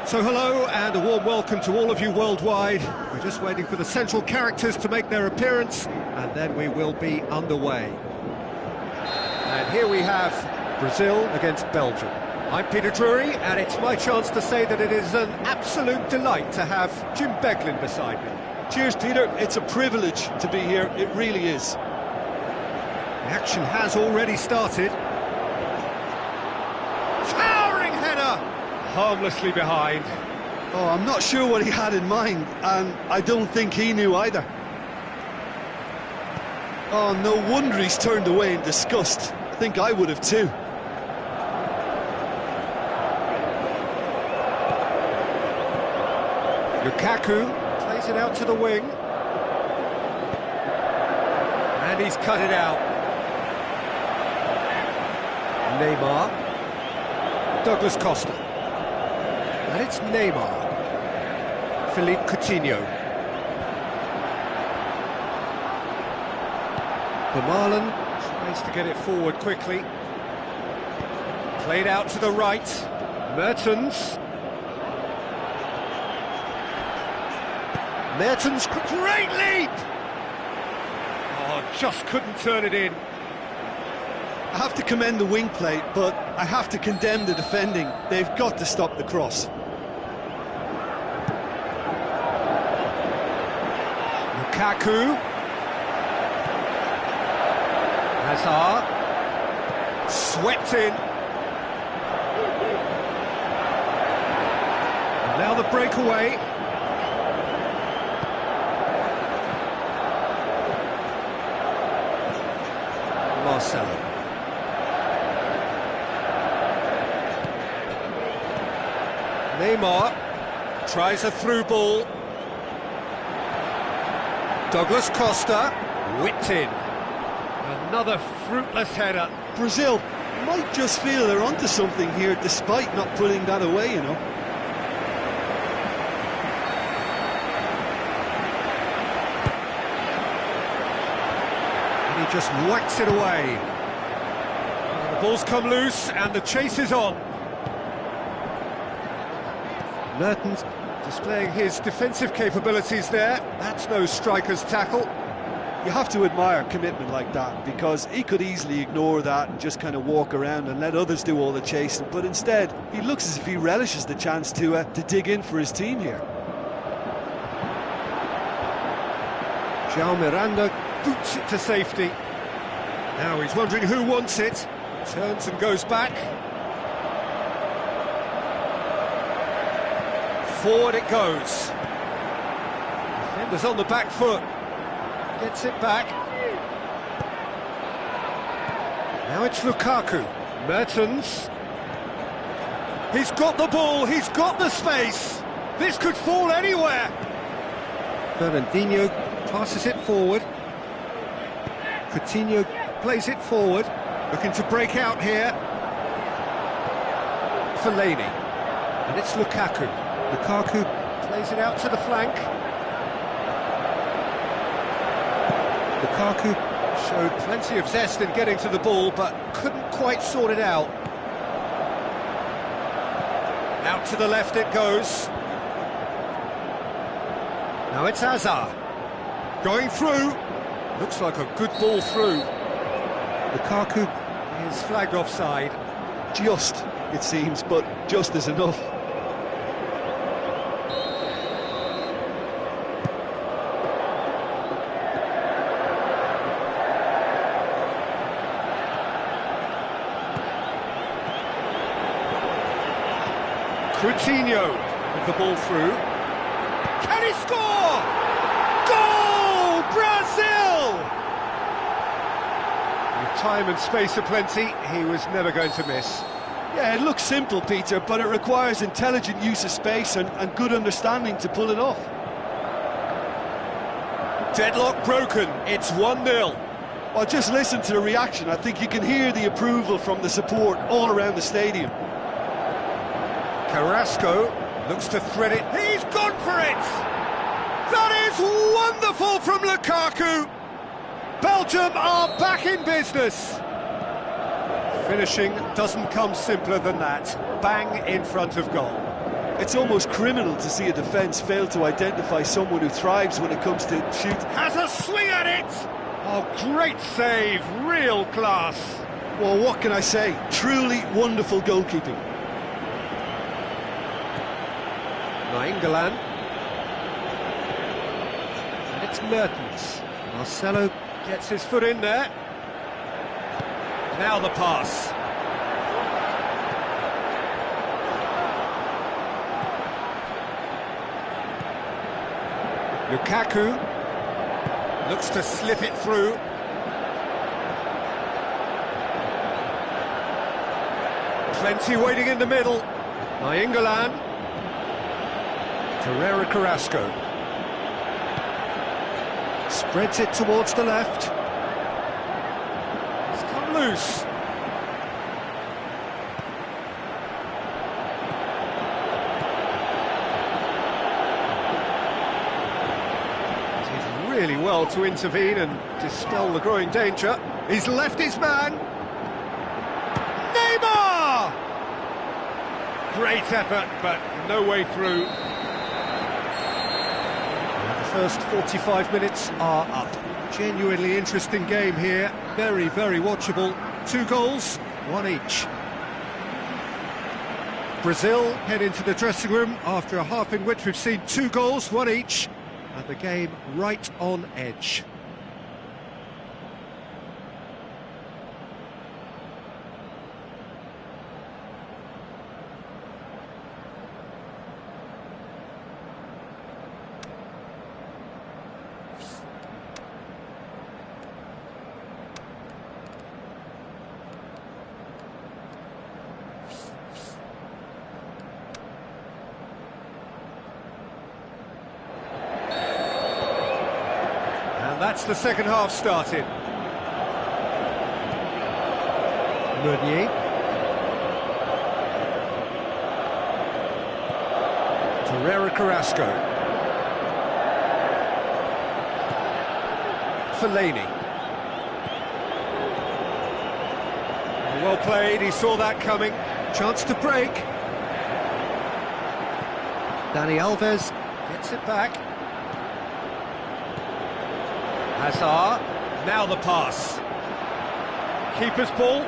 So hello and a warm welcome to all of you worldwide. We're just waiting for the central characters to make their appearance and then we will be underway. And here we have Brazil against Belgium. I'm Peter Drury and it's my chance to say that it is an absolute delight to have Jim Beglin beside me. Cheers, Peter. It's a privilege to be here. It really is. The action has already started. Towering header! Harmlessly behind. Oh, I'm not sure what he had in mind, and I don't think he knew either. Oh, no wonder he's turned away in disgust. I think I would have too. Lukaku plays it out to the wing. And he's cut it out. Neymar. Douglas Costa. And it's Neymar. Philippe Coutinho. Vermaelen tries to get it forward quickly. Played out to the right. Mertens. Mertens, great leap! Oh, just couldn't turn it in. I have to commend the wing play, but I have to condemn the defending. They've got to stop the cross. Lukaku. Hazard. Swept in. And now the breakaway. Marcelo. Neymar tries a through ball. Douglas Costa whipped in. Another fruitless header. Brazil might just feel they're onto something here despite not putting that away, you know. And he just whacks it away. The ball's come loose and the chase is on. Mertens displaying his defensive capabilities there. That's no striker's tackle. You have to admire commitment like that, because he could easily ignore that and just kind of walk around and let others do all the chasing, but instead he looks as if he relishes the chance to dig in for his team here. João Miranda boots it to safety. Now he's wondering who wants it. Turns and goes back. Forward it goes. Defender's on the back foot. Gets it back. Now it's Lukaku. Mertens. He's got the ball, he's got the space. This could fall anywhere. Fernandinho passes it forward. Coutinho plays it forward. Looking to break out here. Fellaini. And it's Lukaku. Lukaku plays it out to the flank. Lukaku showed plenty of zest in getting to the ball, but couldn't quite sort it out. Out to the left it goes. Now it's Hazard. Going through. Looks like a good ball through. Lukaku is flagged offside. Just, it seems, but just is enough. Coutinho with the ball through. Can he score? Goal! Brazil! With time and space aplenty, he was never going to miss. Yeah, it looks simple, Peter, but it requires intelligent use of space and good understanding to pull it off. Deadlock broken, it's 1-0. Well, just listen to the reaction. I think you can hear the approval from the support all around the stadium. Carrasco looks to thread it. He's gone for it! That is wonderful from Lukaku! Belgium are back in business! Finishing doesn't come simpler than that. Bang in front of goal. It's almost criminal to see a defence fail to identify someone who thrives when it comes to shoot. Has a swing at it! Oh, great save, real class. Well, what can I say? Truly wonderful goalkeeping. Nainggolan. And it's Mertens. Marcelo gets his foot in there. Now the pass. Lukaku looks to slip it through. Plenty waiting in the middle. Nainggolan. Torreira Carrasco. Spreads it towards the left. It's come loose. Did really well to intervene and dispel the growing danger. He's left his man. Neymar! Great effort, but no way through. First 45 minutes are up. Genuinely interesting game here. Very, very watchable. 2 goals, 1 each. Brazil head into the dressing room after a half in which we've seen 2 goals, 1 each, and the game right on edge. That's the second half started. Meunier. Torreira Carrasco. Fellaini. Well played, he saw that coming. Chance to break. Dani Alves gets it back. Hazard, now the pass. Keeper's ball.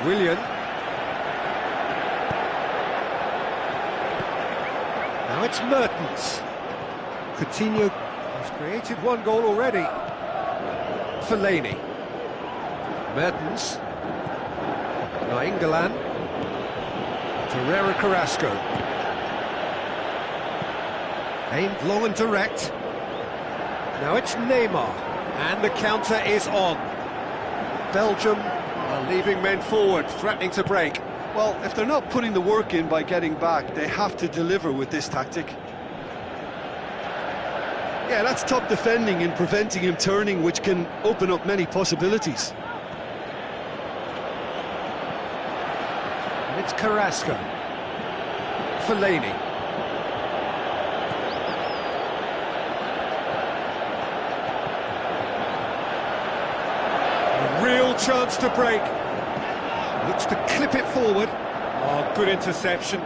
Willian. Now it's Mertens. Coutinho has created 1 goal already. Fellaini. Mertens. Nainggolan. Torreira Carrasco. Aimed long and direct. Now it's Neymar, and the counter is on. Belgium are leaving men forward, threatening to break. Well, if they're not putting the work in by getting back, they have to deliver with this tactic. Yeah, that's top defending and preventing him turning, which can open up many possibilities. And it's Carrasco. Fellaini. Real chance to break. Looks to clip it forward. Oh, good interception.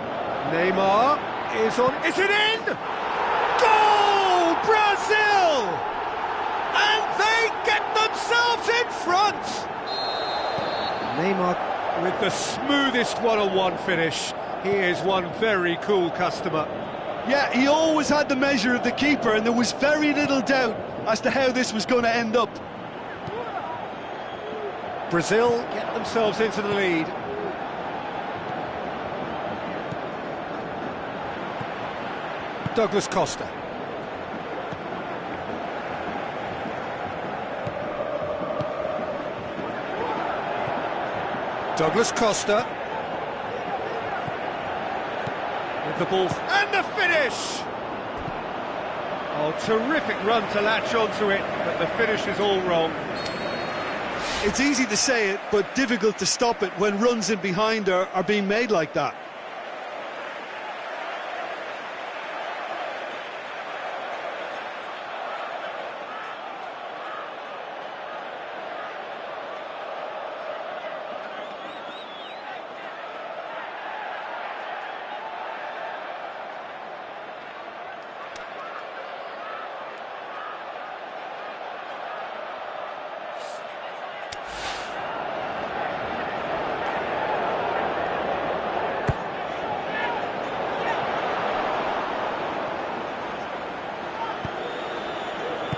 Neymar is on. Is it in? Goal! Brazil! And they get themselves in front! Neymar with the smoothest one-on-one finish. He is one very cool customer. Yeah, he always had the measure of the keeper, and there was very little doubt as to how this was going to end up. Brazil get themselves into the lead. Douglas Costa. Douglas Costa. With the ball. And the finish! Oh, terrific run to latch onto it, but the finish is all wrong. It's easy to say it, but difficult to stop it when runs in behind are being made like that.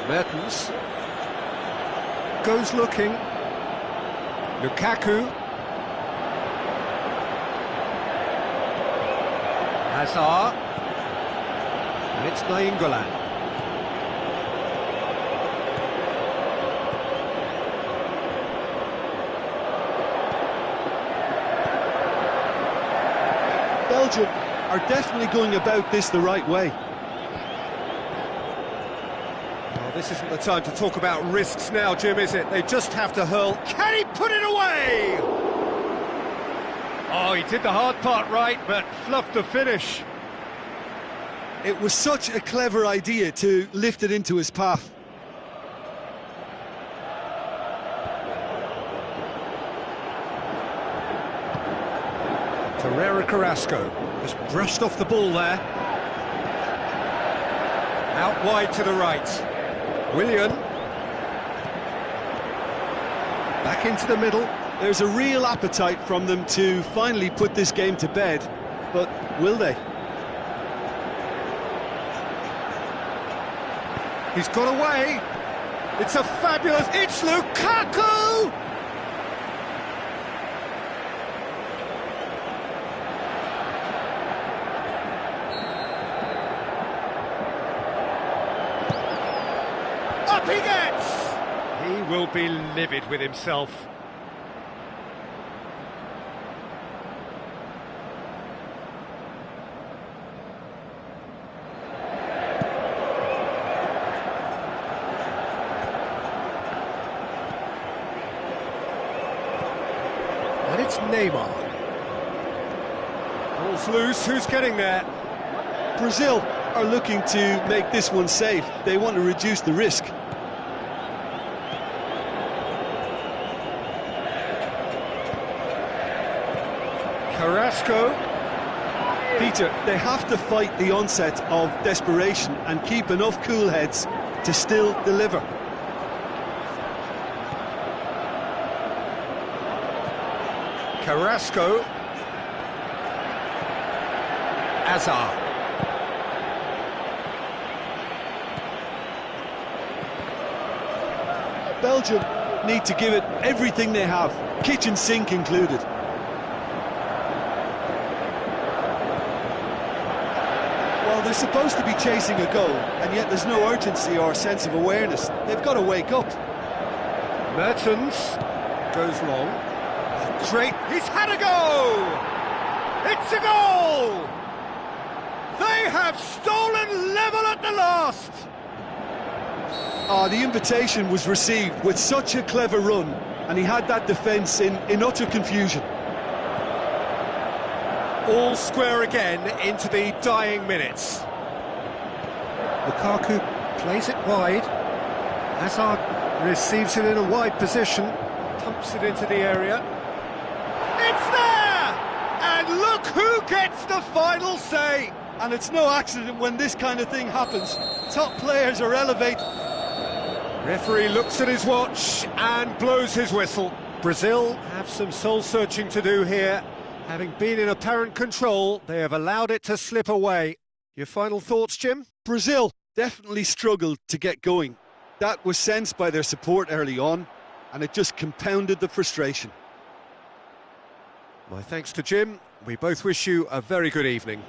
Mertens goes looking. Lukaku. Hazard. And it's Nainggolan. Belgium are definitely going about this the right way. Well, this isn't the time to talk about risks now, Jim, is it? They just have to hurl. Can he put it away? Oh, he did the hard part right, but fluffed the finish. It was such a clever idea to lift it into his path. Herrera Carrasco just brushed off the ball there. Out wide to the right. Willian. Back into the middle. There's a real appetite from them to finally put this game to bed, but will they? He's got away. It's a fabulous... It's Lukaku! Up he gets! He will be livid with himself. And it's Neymar. Ball's loose, who's getting there? Brazil are looking to make this one safe. They want to reduce the risk. Carrasco. Peter, they have to fight the onset of desperation and keep enough cool heads to still deliver. Carrasco. Hazard. Belgium need to give it everything they have, kitchen sink included. Well, they're supposed to be chasing a goal, and yet there's no urgency or sense of awareness. They've got to wake up. Mertens goes long. Oh, great, he's had a go! It's a goal! They have stolen level at the last! The invitation was received with such a clever run, and he had that defence in utter confusion. All square again into the dying minutes. Lukaku plays it wide. Hazard receives it in a wide position, pumps it into the area. It's there! And look who gets the final say! And it's no accident when this kind of thing happens. Top players are elevated. Referee looks at his watch and blows his whistle. Brazil have some soul-searching to do here. Having been in apparent control, they have allowed it to slip away. Your final thoughts, Jim? Brazil definitely struggled to get going. That was sensed by their support early on, and it just compounded the frustration. My thanks to Jim. We both wish you a very good evening.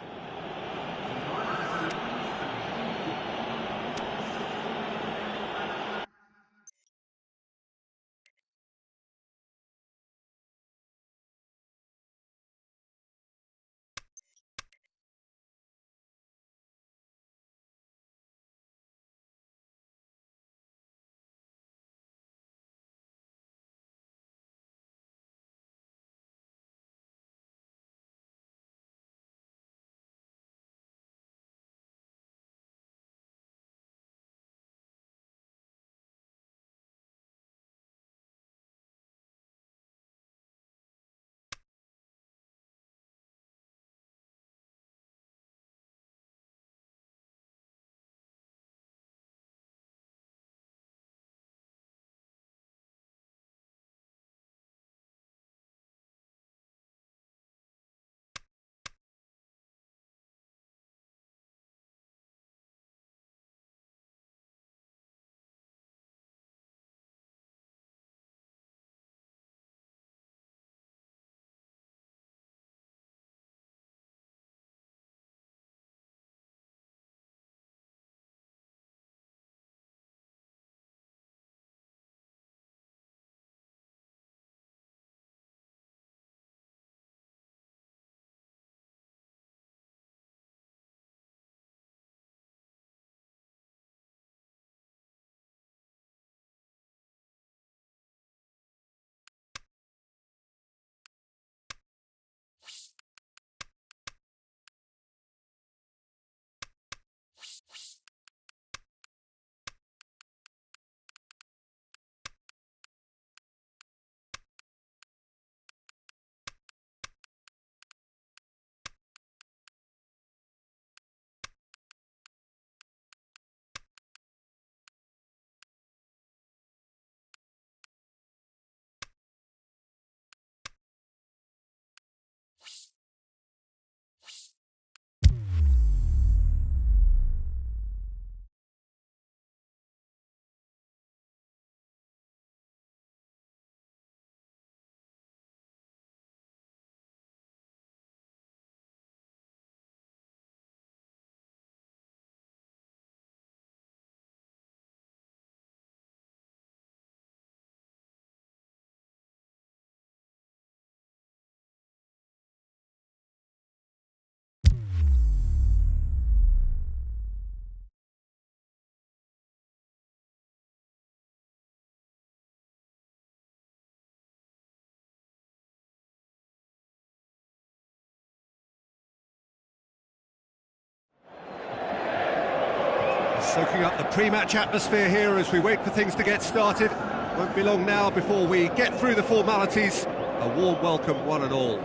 Soaking up the pre-match atmosphere here as we wait for things to get started. Won't be long now before we get through the formalities. A warm welcome, one and all.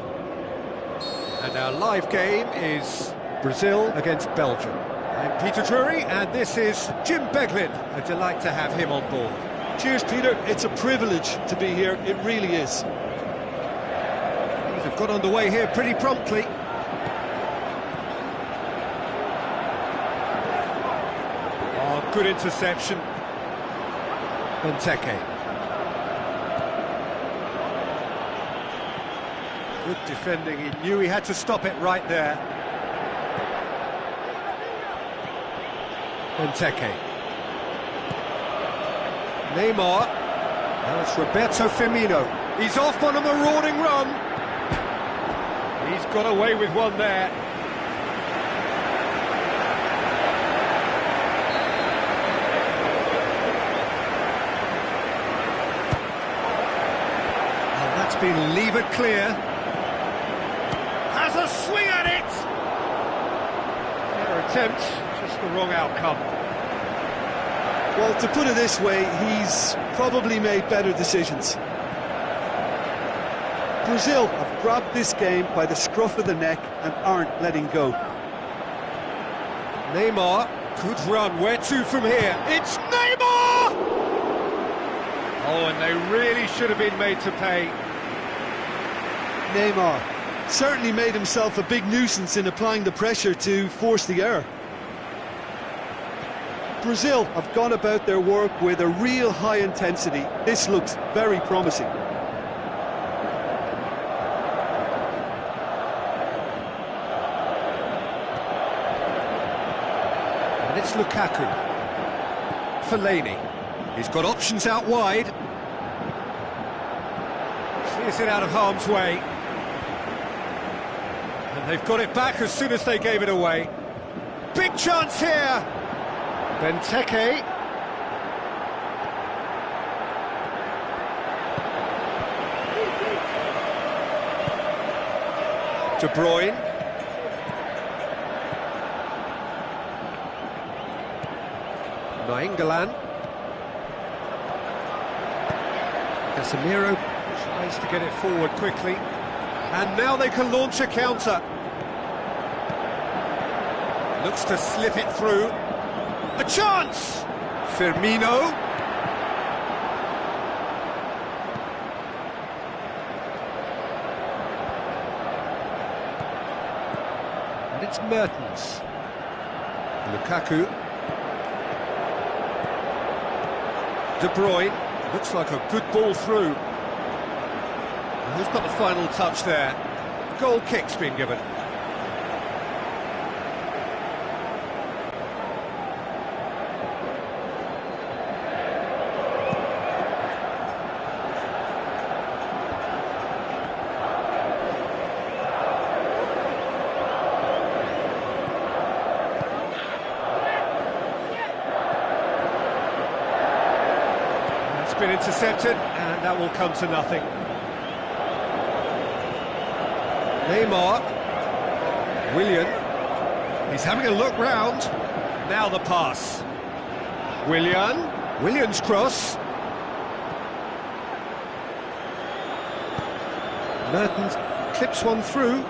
And our live game is Brazil against Belgium. I'm Peter Drury, and this is Jim Beglin. A delight to have him on board. Cheers, Peter. It's a privilege to be here. It really is. Things have got underway here pretty promptly. Oh, good interception. Benteke. Good defending. He knew he had to stop it right there. Benteke. Neymar. Now it's Roberto Firmino. He's off on a marauding run. He's got away with one there. And that's been levered clear. Has a swing at it. Fair attempt, just the wrong outcome. Well, to put it this way, he's probably made better decisions. Brazil have grabbed this game by the scruff of the neck and aren't letting go. Neymar, good run. Where to from here? It's Neymar! Oh, and they really should have been made to pay. Neymar certainly made himself a big nuisance in applying the pressure to force the error. Brazil have gone about their work with a real high intensity. This looks very promising. And it's Lukaku. Fellaini. He's got options out wide. Clears it out of harm's way. And they've got it back as soon as they gave it away. Big chance here! Benteke. De Bruyne. Nainggolan. Casemiro tries to get it forward quickly. And now they can launch a counter. Looks to slip it through. A chance! Firmino. And it's Mertens. Lukaku. De Bruyne. Looks like a good ball through. And who's got the final touch there? Goal kick's been given. Been intercepted, and that will come to nothing. Neymar. Willian. He's having a look round. Now the pass. Willian's cross. Mertens clips one through.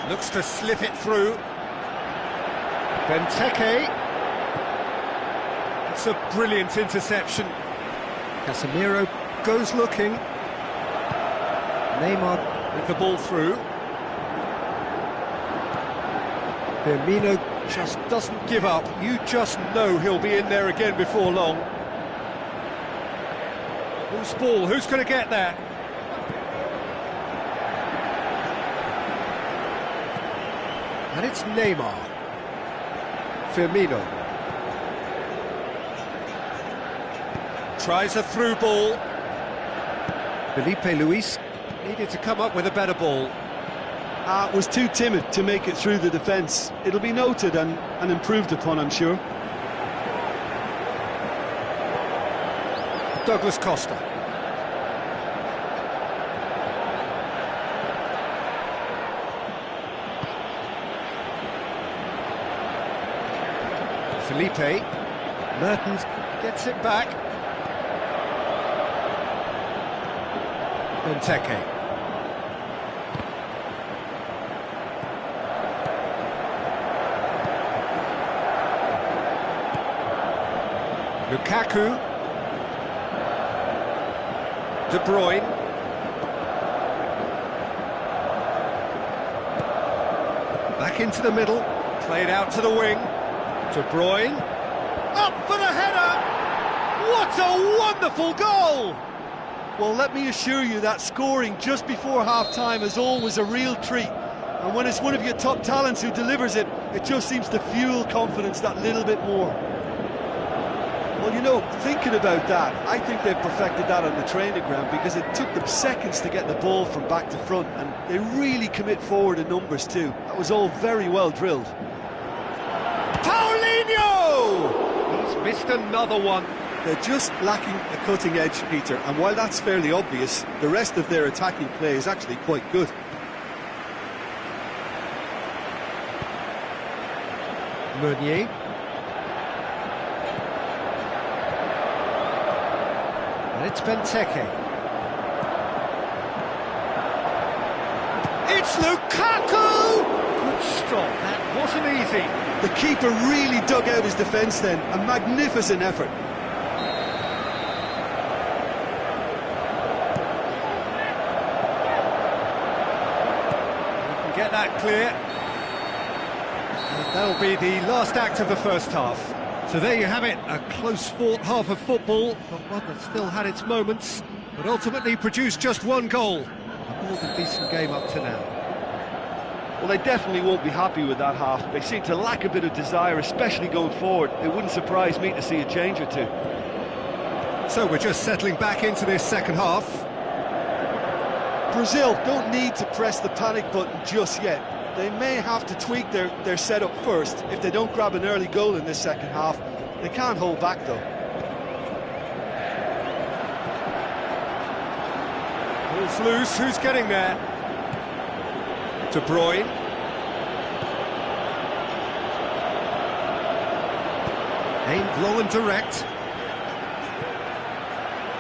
Looks to slip it through. Benteke. It's a brilliant interception. Casemiro goes looking. Neymar with the ball through. Firmino just doesn't give up. You just know he'll be in there again before long. Who's ball? Who's going to get that? And it's Neymar. Firmino. Tries a through ball. Felipe Luis needed to come up with a better ball. Was too timid to make it through the defence. It'll be noted and improved upon, I'm sure. Douglas Costa. Felipe. Mertens gets it back. Benteke. Lukaku. De Bruyne. Back into the middle. Played out to the wing. De Bruyne. Up for the header! What a wonderful goal! Well, let me assure you that scoring just before half-time is always a real treat. And when it's one of your top talents who delivers it, it just seems to fuel confidence that little bit more. Well, you know, thinking about that, I think they've perfected that on the training ground because it took them seconds to get the ball from back to front, and they really commit forward in numbers too. That was all very well drilled. Paulinho! He's missed another one. They're just lacking a cutting edge, Peter, and while that's fairly obvious, the rest of their attacking play is actually quite good. Meunier. And it's Benteke. It's Lukaku! Good stop, that wasn't easy. The keeper really dug out his defence then, a magnificent effort. Get that clear. And that'll be the last act of the first half. So there you have it, a close-fought half of football, but one that still had its moments, but ultimately produced just one goal. A more than decent game up to now. Well, they definitely won't be happy with that half. They seem to lack a bit of desire, especially going forward. It wouldn't surprise me to see a change or two. So we're just settling back into this second half. Brazil don't need to press the panic button just yet. They may have to tweak their setup first. If they don't grab an early goal in this second half, they can't hold back though. Ball's loose, who's getting there? De Bruyne. Aimed low and direct.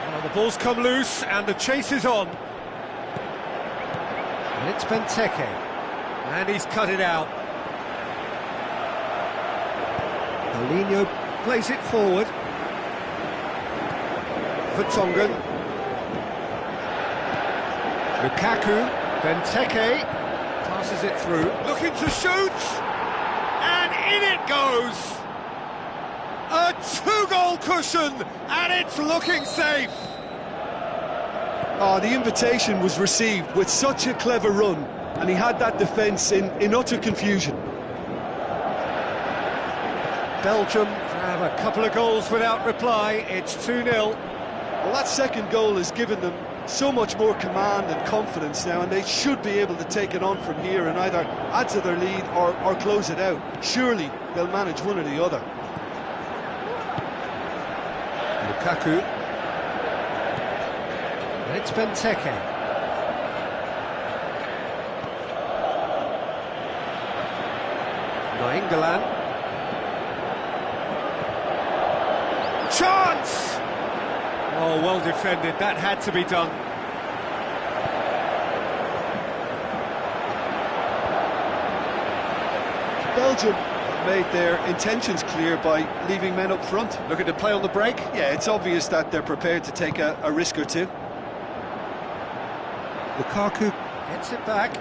Well, the ball's come loose and the chase is on. And it's Benteke. And he's cut it out. Paulinho plays it forward. Vertonghen. Lukaku. Benteke. Passes it through. Looking to shoot. And in it goes. A two-goal cushion. And it's looking safe. Oh, the invitation was received with such a clever run, and he had that defence in utter confusion. Belgium have a couple of goals without reply. It's 2-0. Well, that second goal has given them so much more command and confidence now, and they should be able to take it on from here and either add to their lead or close it out. Surely they'll manage one or the other. Lukaku. And it's Benteke. Nainggolan. Chance! Oh, well defended. That had to be done. Belgium made their intentions clear by leaving men up front. Looking to play on the break? Yeah, it's obvious that they're prepared to take a risk or two. Lukaku gets it back.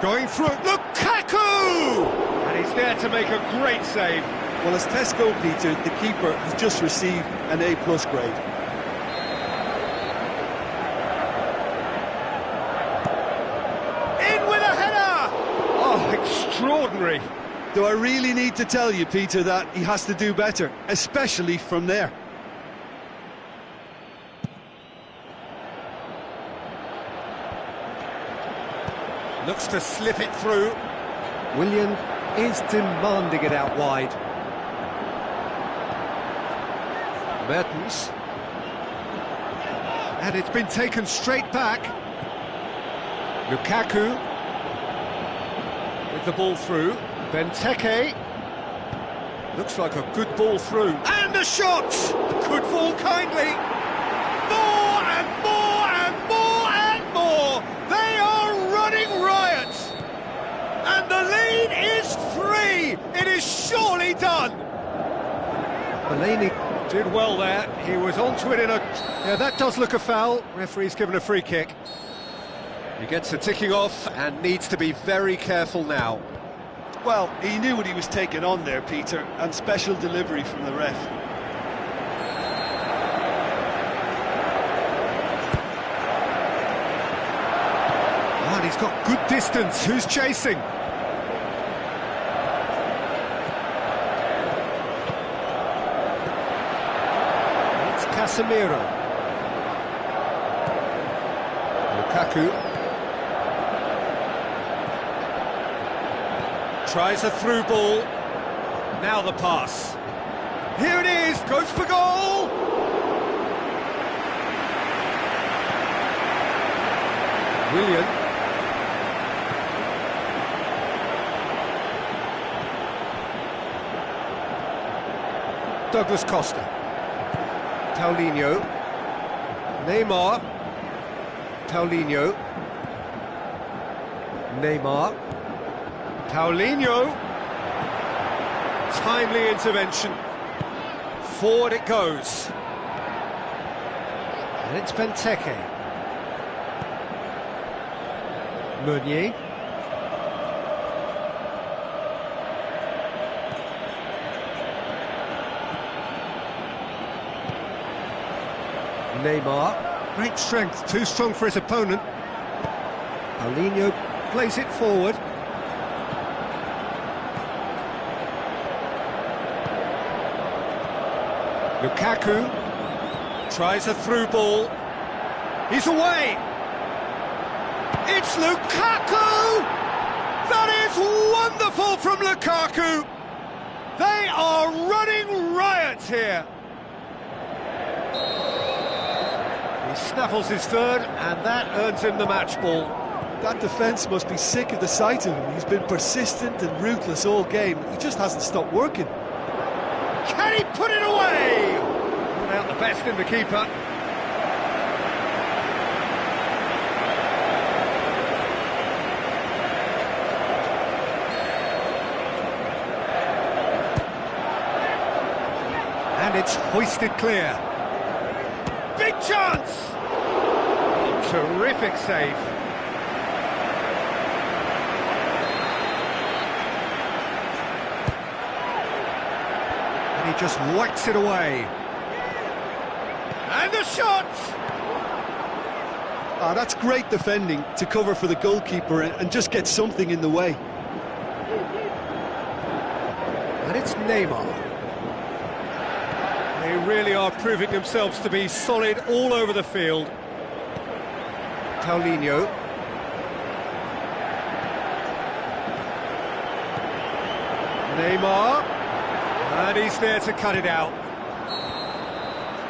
Going through. Lukaku! And he's there to make a great save. Well, as Tesco, Peter, the keeper has just received an A+ grade. In with a header! Oh, extraordinary. Do I really need to tell you, Peter, that he has to do better, especially from there? Looks to slip it through. Willian is demanding it out wide. Mertens. And it's been taken straight back. Lukaku with the ball through. Benteke. Looks like a good ball through. And a shot! Could fall kindly. More and more and more and more. They are running riot. And the lead is 3. It is surely done. Mulaney did well there. He was onto it in a... Yeah, that does look a foul. Referee's given a free kick. He gets the ticking off and needs to be very careful now. Well, he knew what he was taking on there, Peter, and special delivery from the ref. Oh, and he's got good distance. Who's chasing? It's Casemiro. Lukaku. Tries a through ball. Now the pass. Here it is, goes for goal! Willian. Douglas Costa. Paulinho. Neymar. Paulinho. Neymar. Paulinho, timely intervention, forward it goes, and it's Benteke, Meunier, Neymar, great strength, too strong for his opponent, Paulinho plays it forward. Lukaku tries a through ball. He's away. It's Lukaku! That is wonderful from Lukaku! They are running riot here. He snaffles his third, and that earns him the match ball. That defence must be sick of the sight of him. He's been persistent and ruthless all game. He just hasn't stopped working. Can he put it away? Not out the best in the keeper. And it's hoisted clear. Big chance! Oh, terrific save. He just whacks it away. And a shot! Ah, that's great defending to cover for the goalkeeper and just get something in the way. And it's Neymar. They really are proving themselves to be solid all over the field. Paulinho. Neymar. And he's there to cut it out.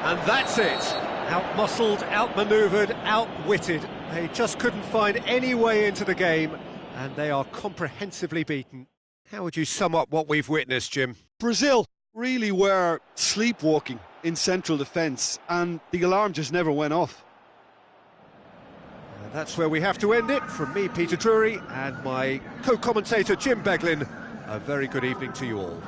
And that's it. Out-muscled, out-manoeuvred, out-witted. They just couldn't find any way into the game, and they are comprehensively beaten. How would you sum up what we've witnessed, Jim? Brazil really were sleepwalking in central defence, and the alarm just never went off. And that's where we have to end it. From me, Peter Drury, and my co-commentator, Jim Beglin, a very good evening to you all.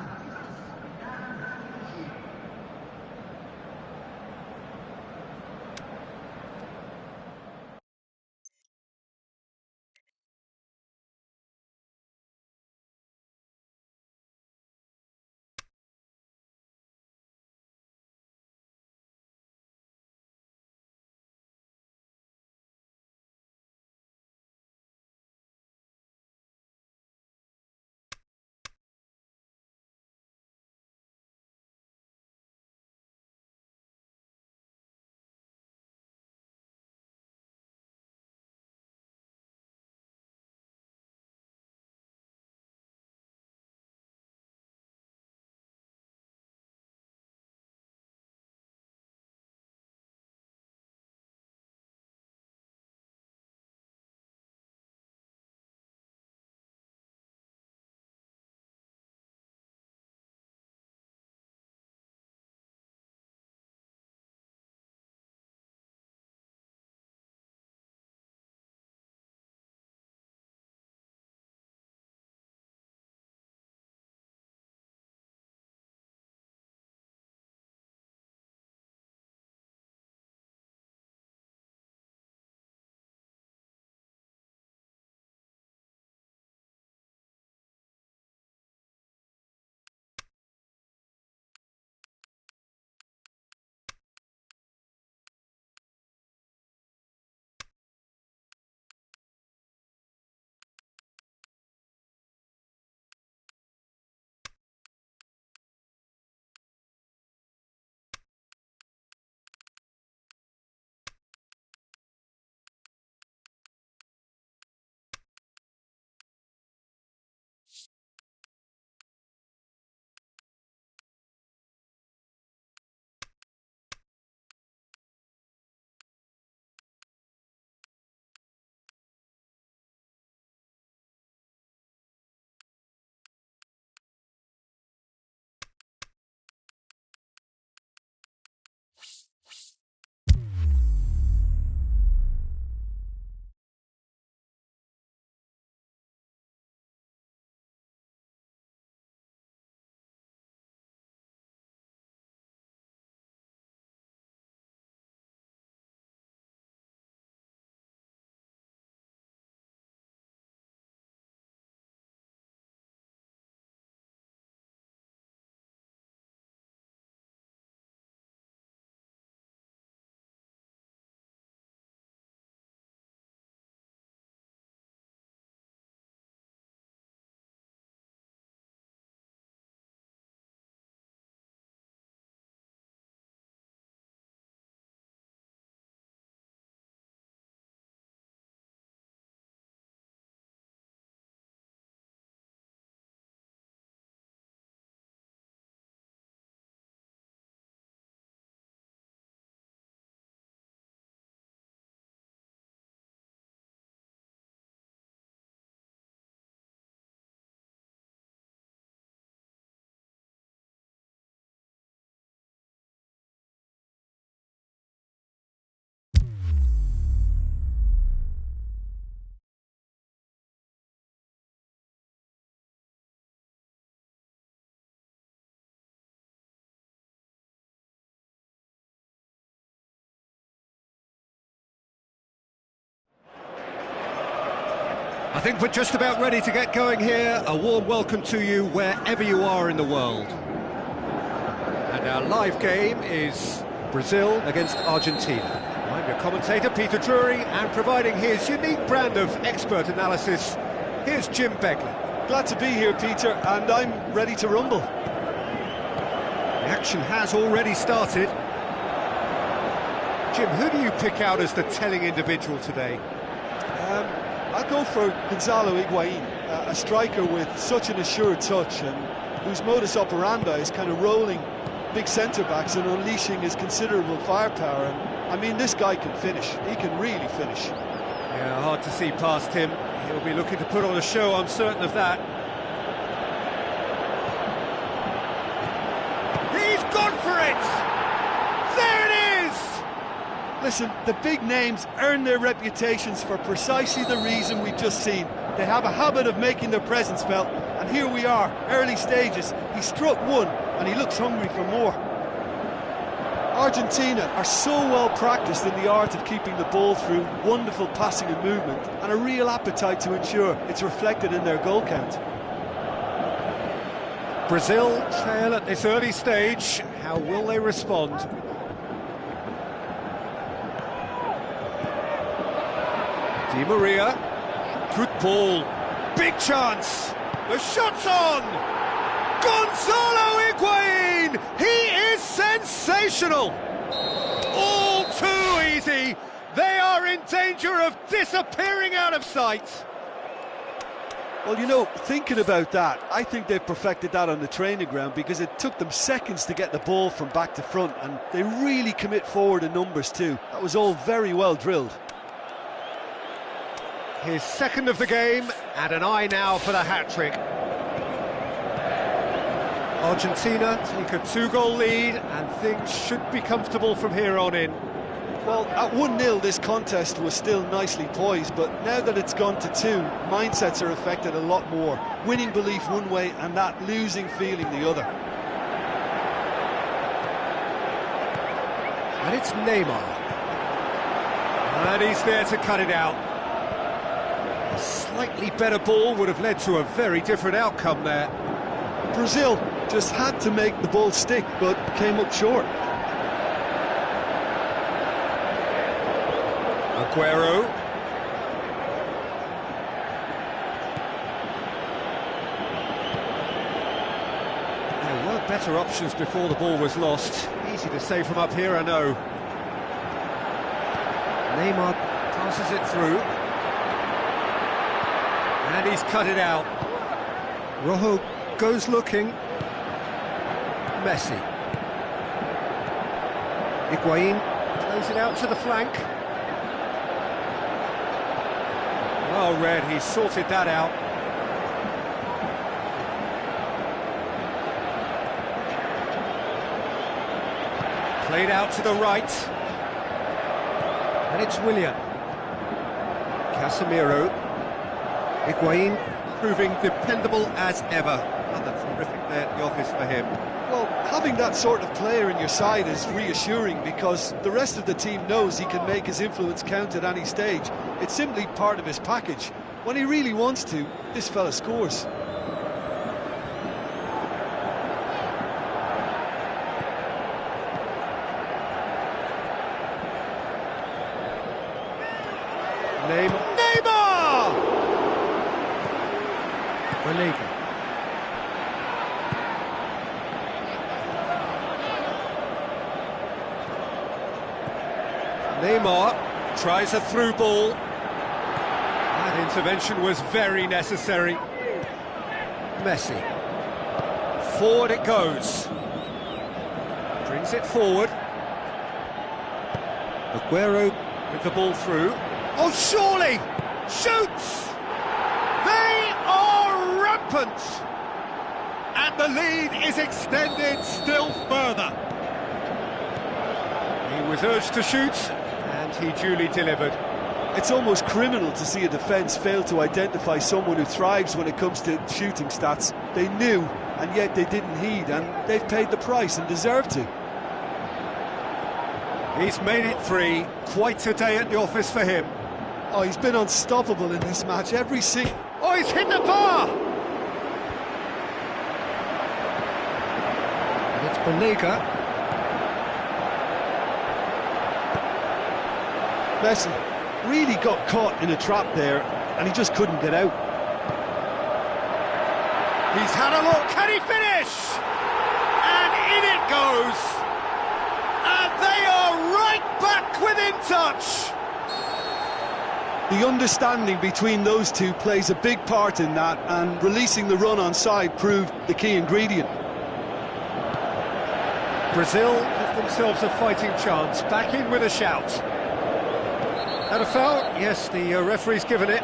I think we're just about ready to get going here. A warm welcome to you wherever you are in the world. And our live game is Brazil against Argentina. I'm your commentator, Peter Drury, and providing his unique brand of expert analysis, here's Jim Begley. Glad to be here, Peter, and I'm ready to rumble. The action has already started. Jim, who do you pick out as the telling individual today? I'll go for Gonzalo Higuain, a striker with such an assured touch and whose modus operandi is kind of rolling big centre-backs and unleashing his considerable firepower. And I mean, this guy can finish. He can really finish. Yeah, hard to see past him. He'll be looking to put on a show, I'm certain of that. He's gone for it! There it is! Listen, the big names earn their reputations for precisely the reason we've just seen. They have a habit of making their presence felt, and here we are, early stages. He struck one, and he looks hungry for more. Argentina are so well practiced in the art of keeping the ball through wonderful passing and movement, and a real appetite to ensure it's reflected in their goal count. Brazil trail at this early stage. How will they respond? Di Maria, good ball, big chance, the shot's on! Gonzalo Higuain! He is sensational! All too easy! They are in danger of disappearing out of sight! Well, you know, thinking about that, I think they've perfected that on the training ground because it took them seconds to get the ball from back to front, and they really commit forward in numbers too. That was all very well drilled. His second of the game, and an eye now for the hat-trick. Argentina take a 2-goal lead, and things should be comfortable from here on in. Well, at 1-0 this contest was still nicely poised, but now that it's gone to 2, mindsets are affected a lot more. Winning belief one way and that losing feeling the other. And it's Neymar. And he's there to cut it out. A slightly better ball would have led to a very different outcome there. Brazil just had to make the ball stick, but came up short. Aguero. There were better options before the ball was lost. Easy to say from up here, I know. Neymar passes it through. And he's cut it out. Rojo goes looking. Messi. Higuain plays it out to the flank. Well read, he sorted that out. Played out to the right. And it's Willian. Casemiro. Higuain proving dependable as ever. Another terrific day at the office for him. Well, having that sort of player in your side is reassuring because the rest of the team knows he can make his influence count at any stage. It's simply part of his package. When he really wants to, this fella scores. Neymar! Vanega. Neymar tries a through ball. That intervention was very necessary. Messi. Forward it goes. Brings it forward. Aguero with the ball through. Oh, surely! Shoots! They are rampant! And the lead is extended still further. He was urged to shoot, and he duly delivered. It's almost criminal to see a defence fail to identify someone who thrives when it comes to shooting stats. They knew, and yet they didn't heed, and they've paid the price and deserve to. He's made it 3. Quite a day at the office for him. Oh, he's been unstoppable in this match. Every single... Oh, he's hit the bar! And it's Banega. Messi really got caught in a trap there, and he just couldn't get out. He's had a look, can he finish? And in it goes! And they are right back within touch! The understanding between those two plays a big part in that, and releasing the run on side proved the key ingredient. Brazil give themselves a fighting chance, back in with a shout. And a foul? Yes, the referee's given it.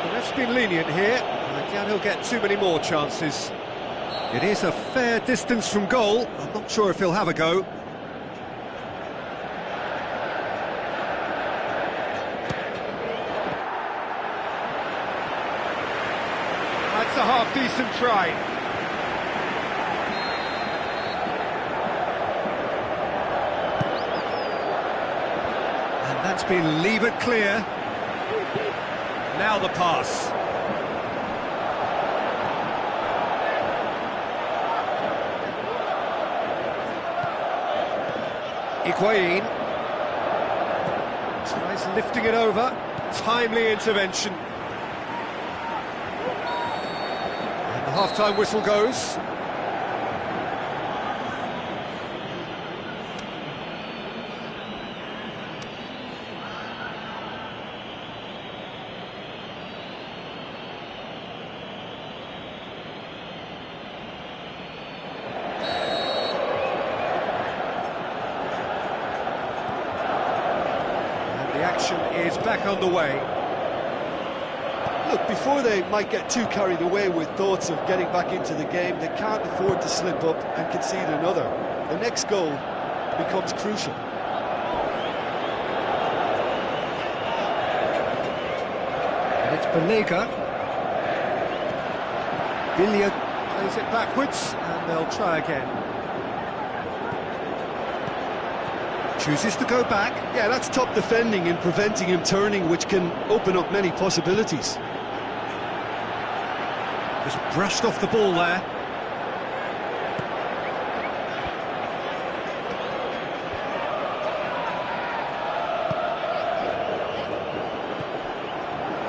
The ref's been lenient here. I doubt he'll get too many more chances. It is a fair distance from goal. I'm not sure if he'll have a go. That's a half-decent try. And that's been levered clear. Now the pass. Higuain tries lifting it over. Timely intervention. And the half-time whistle goes. The action is back on the way. Look, before they might get too carried away with thoughts of getting back into the game, they can't afford to slip up and concede another. The next goal becomes crucial. And it's Banega. Billiard plays it backwards, and they'll try again. Chooses to go back. Yeah, that's top defending and preventing him turning, which can open up many possibilities. Just brushed off the ball there.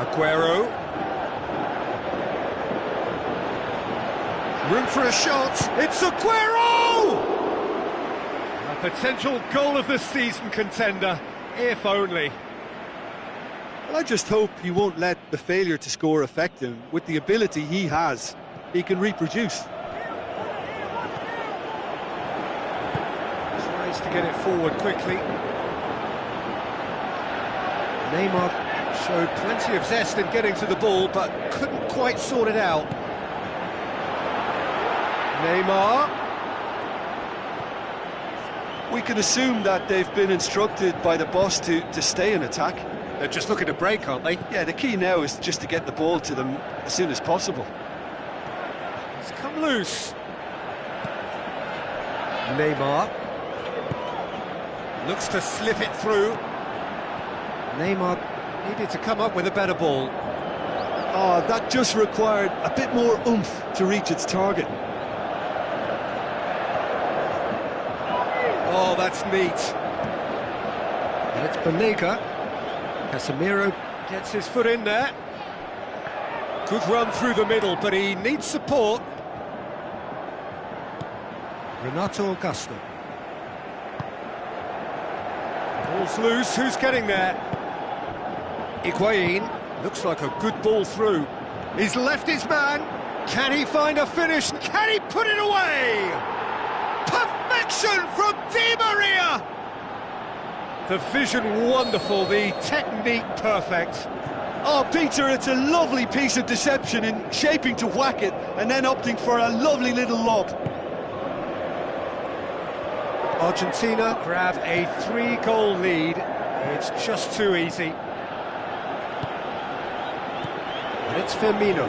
Aguero. Room for a shot. It's Aguero! A potential goal of the season contender, if only. Well, I just hope he won't let the failure to score affect him. With the ability he has, he can reproduce. Tries to get it forward quickly. Neymar showed plenty of zest in getting to the ball, but couldn't quite sort it out. Neymar. We can assume that they've been instructed by the boss to stay in attack. They're just looking to break, aren't they? Yeah, the key now is just to get the ball to them as soon as possible. It's come loose. Neymar. Looks to slip it through. Neymar needed to come up with a better ball. Oh, that just required a bit more oomph to reach its target. Oh, that's neat. And it's Banega. Casemiro gets his foot in there. Good run through the middle, but he needs support. Renato Augusto. Ball's loose, who's getting there? Higuain, looks like a good ball through. He's left his man. Can he find a finish? Can he put it away? Perfection from Di Maria! The vision wonderful, the technique perfect. Oh, Peter, it's a lovely piece of deception in shaping to whack it and then opting for a lovely little lob. Argentina grab a 3-goal lead. It's just too easy. And it's Firmino.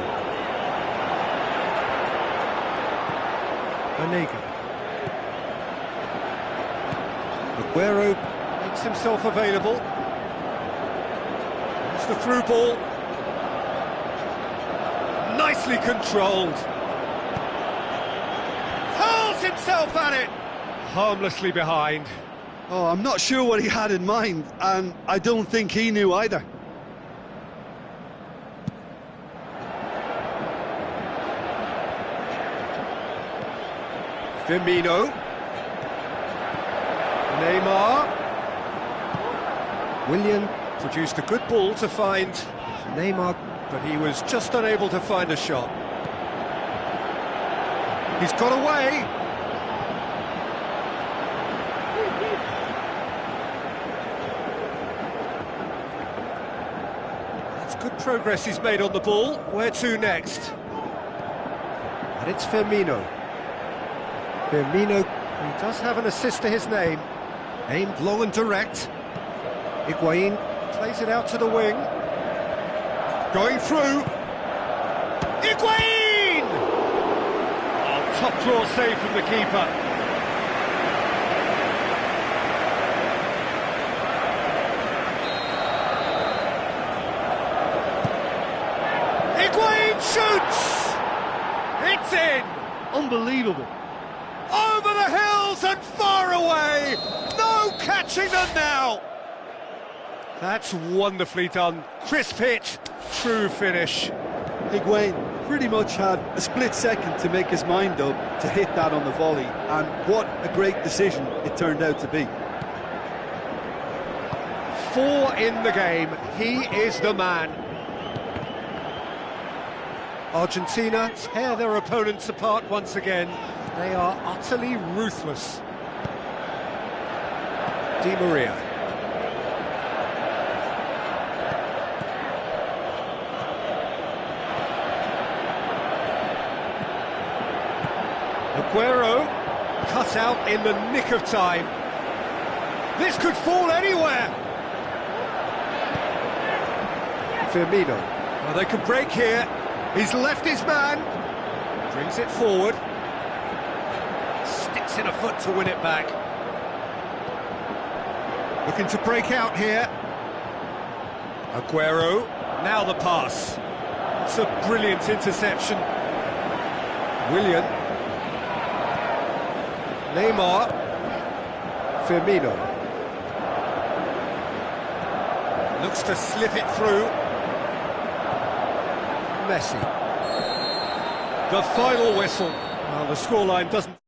Banega. Aguero makes himself available. the through ball. Nicely controlled. Hurls himself at it. Harmlessly behind. Oh, I'm not sure what he had in mind, and I don't think he knew either. Firmino. Neymar. Willian produced a good ball to find Neymar, but he was just unable to find a shot. He's got away. That's good progress he's made on the ball. Where to next? And it's Firmino. Firmino, who does have an assist to his name, aimed low and direct. Higuain plays it out to the wing. Going through. Higuain! Oh, top draw save from the keeper. Higuain shoots! It's in! Unbelievable. Over the hills and far away! No catching them now! That's wonderfully done. Crisp hit, true finish. Higuain pretty much had a split second to make his mind up to hit that on the volley, and what a great decision it turned out to be. 4 in the game, he is the man. Argentina tear their opponents apart once again. They are utterly ruthless. Di Maria. Aguero, cut out in the nick of time. This could fall anywhere. Firmino. Well, they could break here. He's left his man. Brings it forward. Sticks in a foot to win it back. Looking to break out here. Aguero. Now the pass. It's a brilliant interception. Willian. Neymar. Firmino. Looks to slip it through. Messi. The final whistle. Well, the scoreline doesn't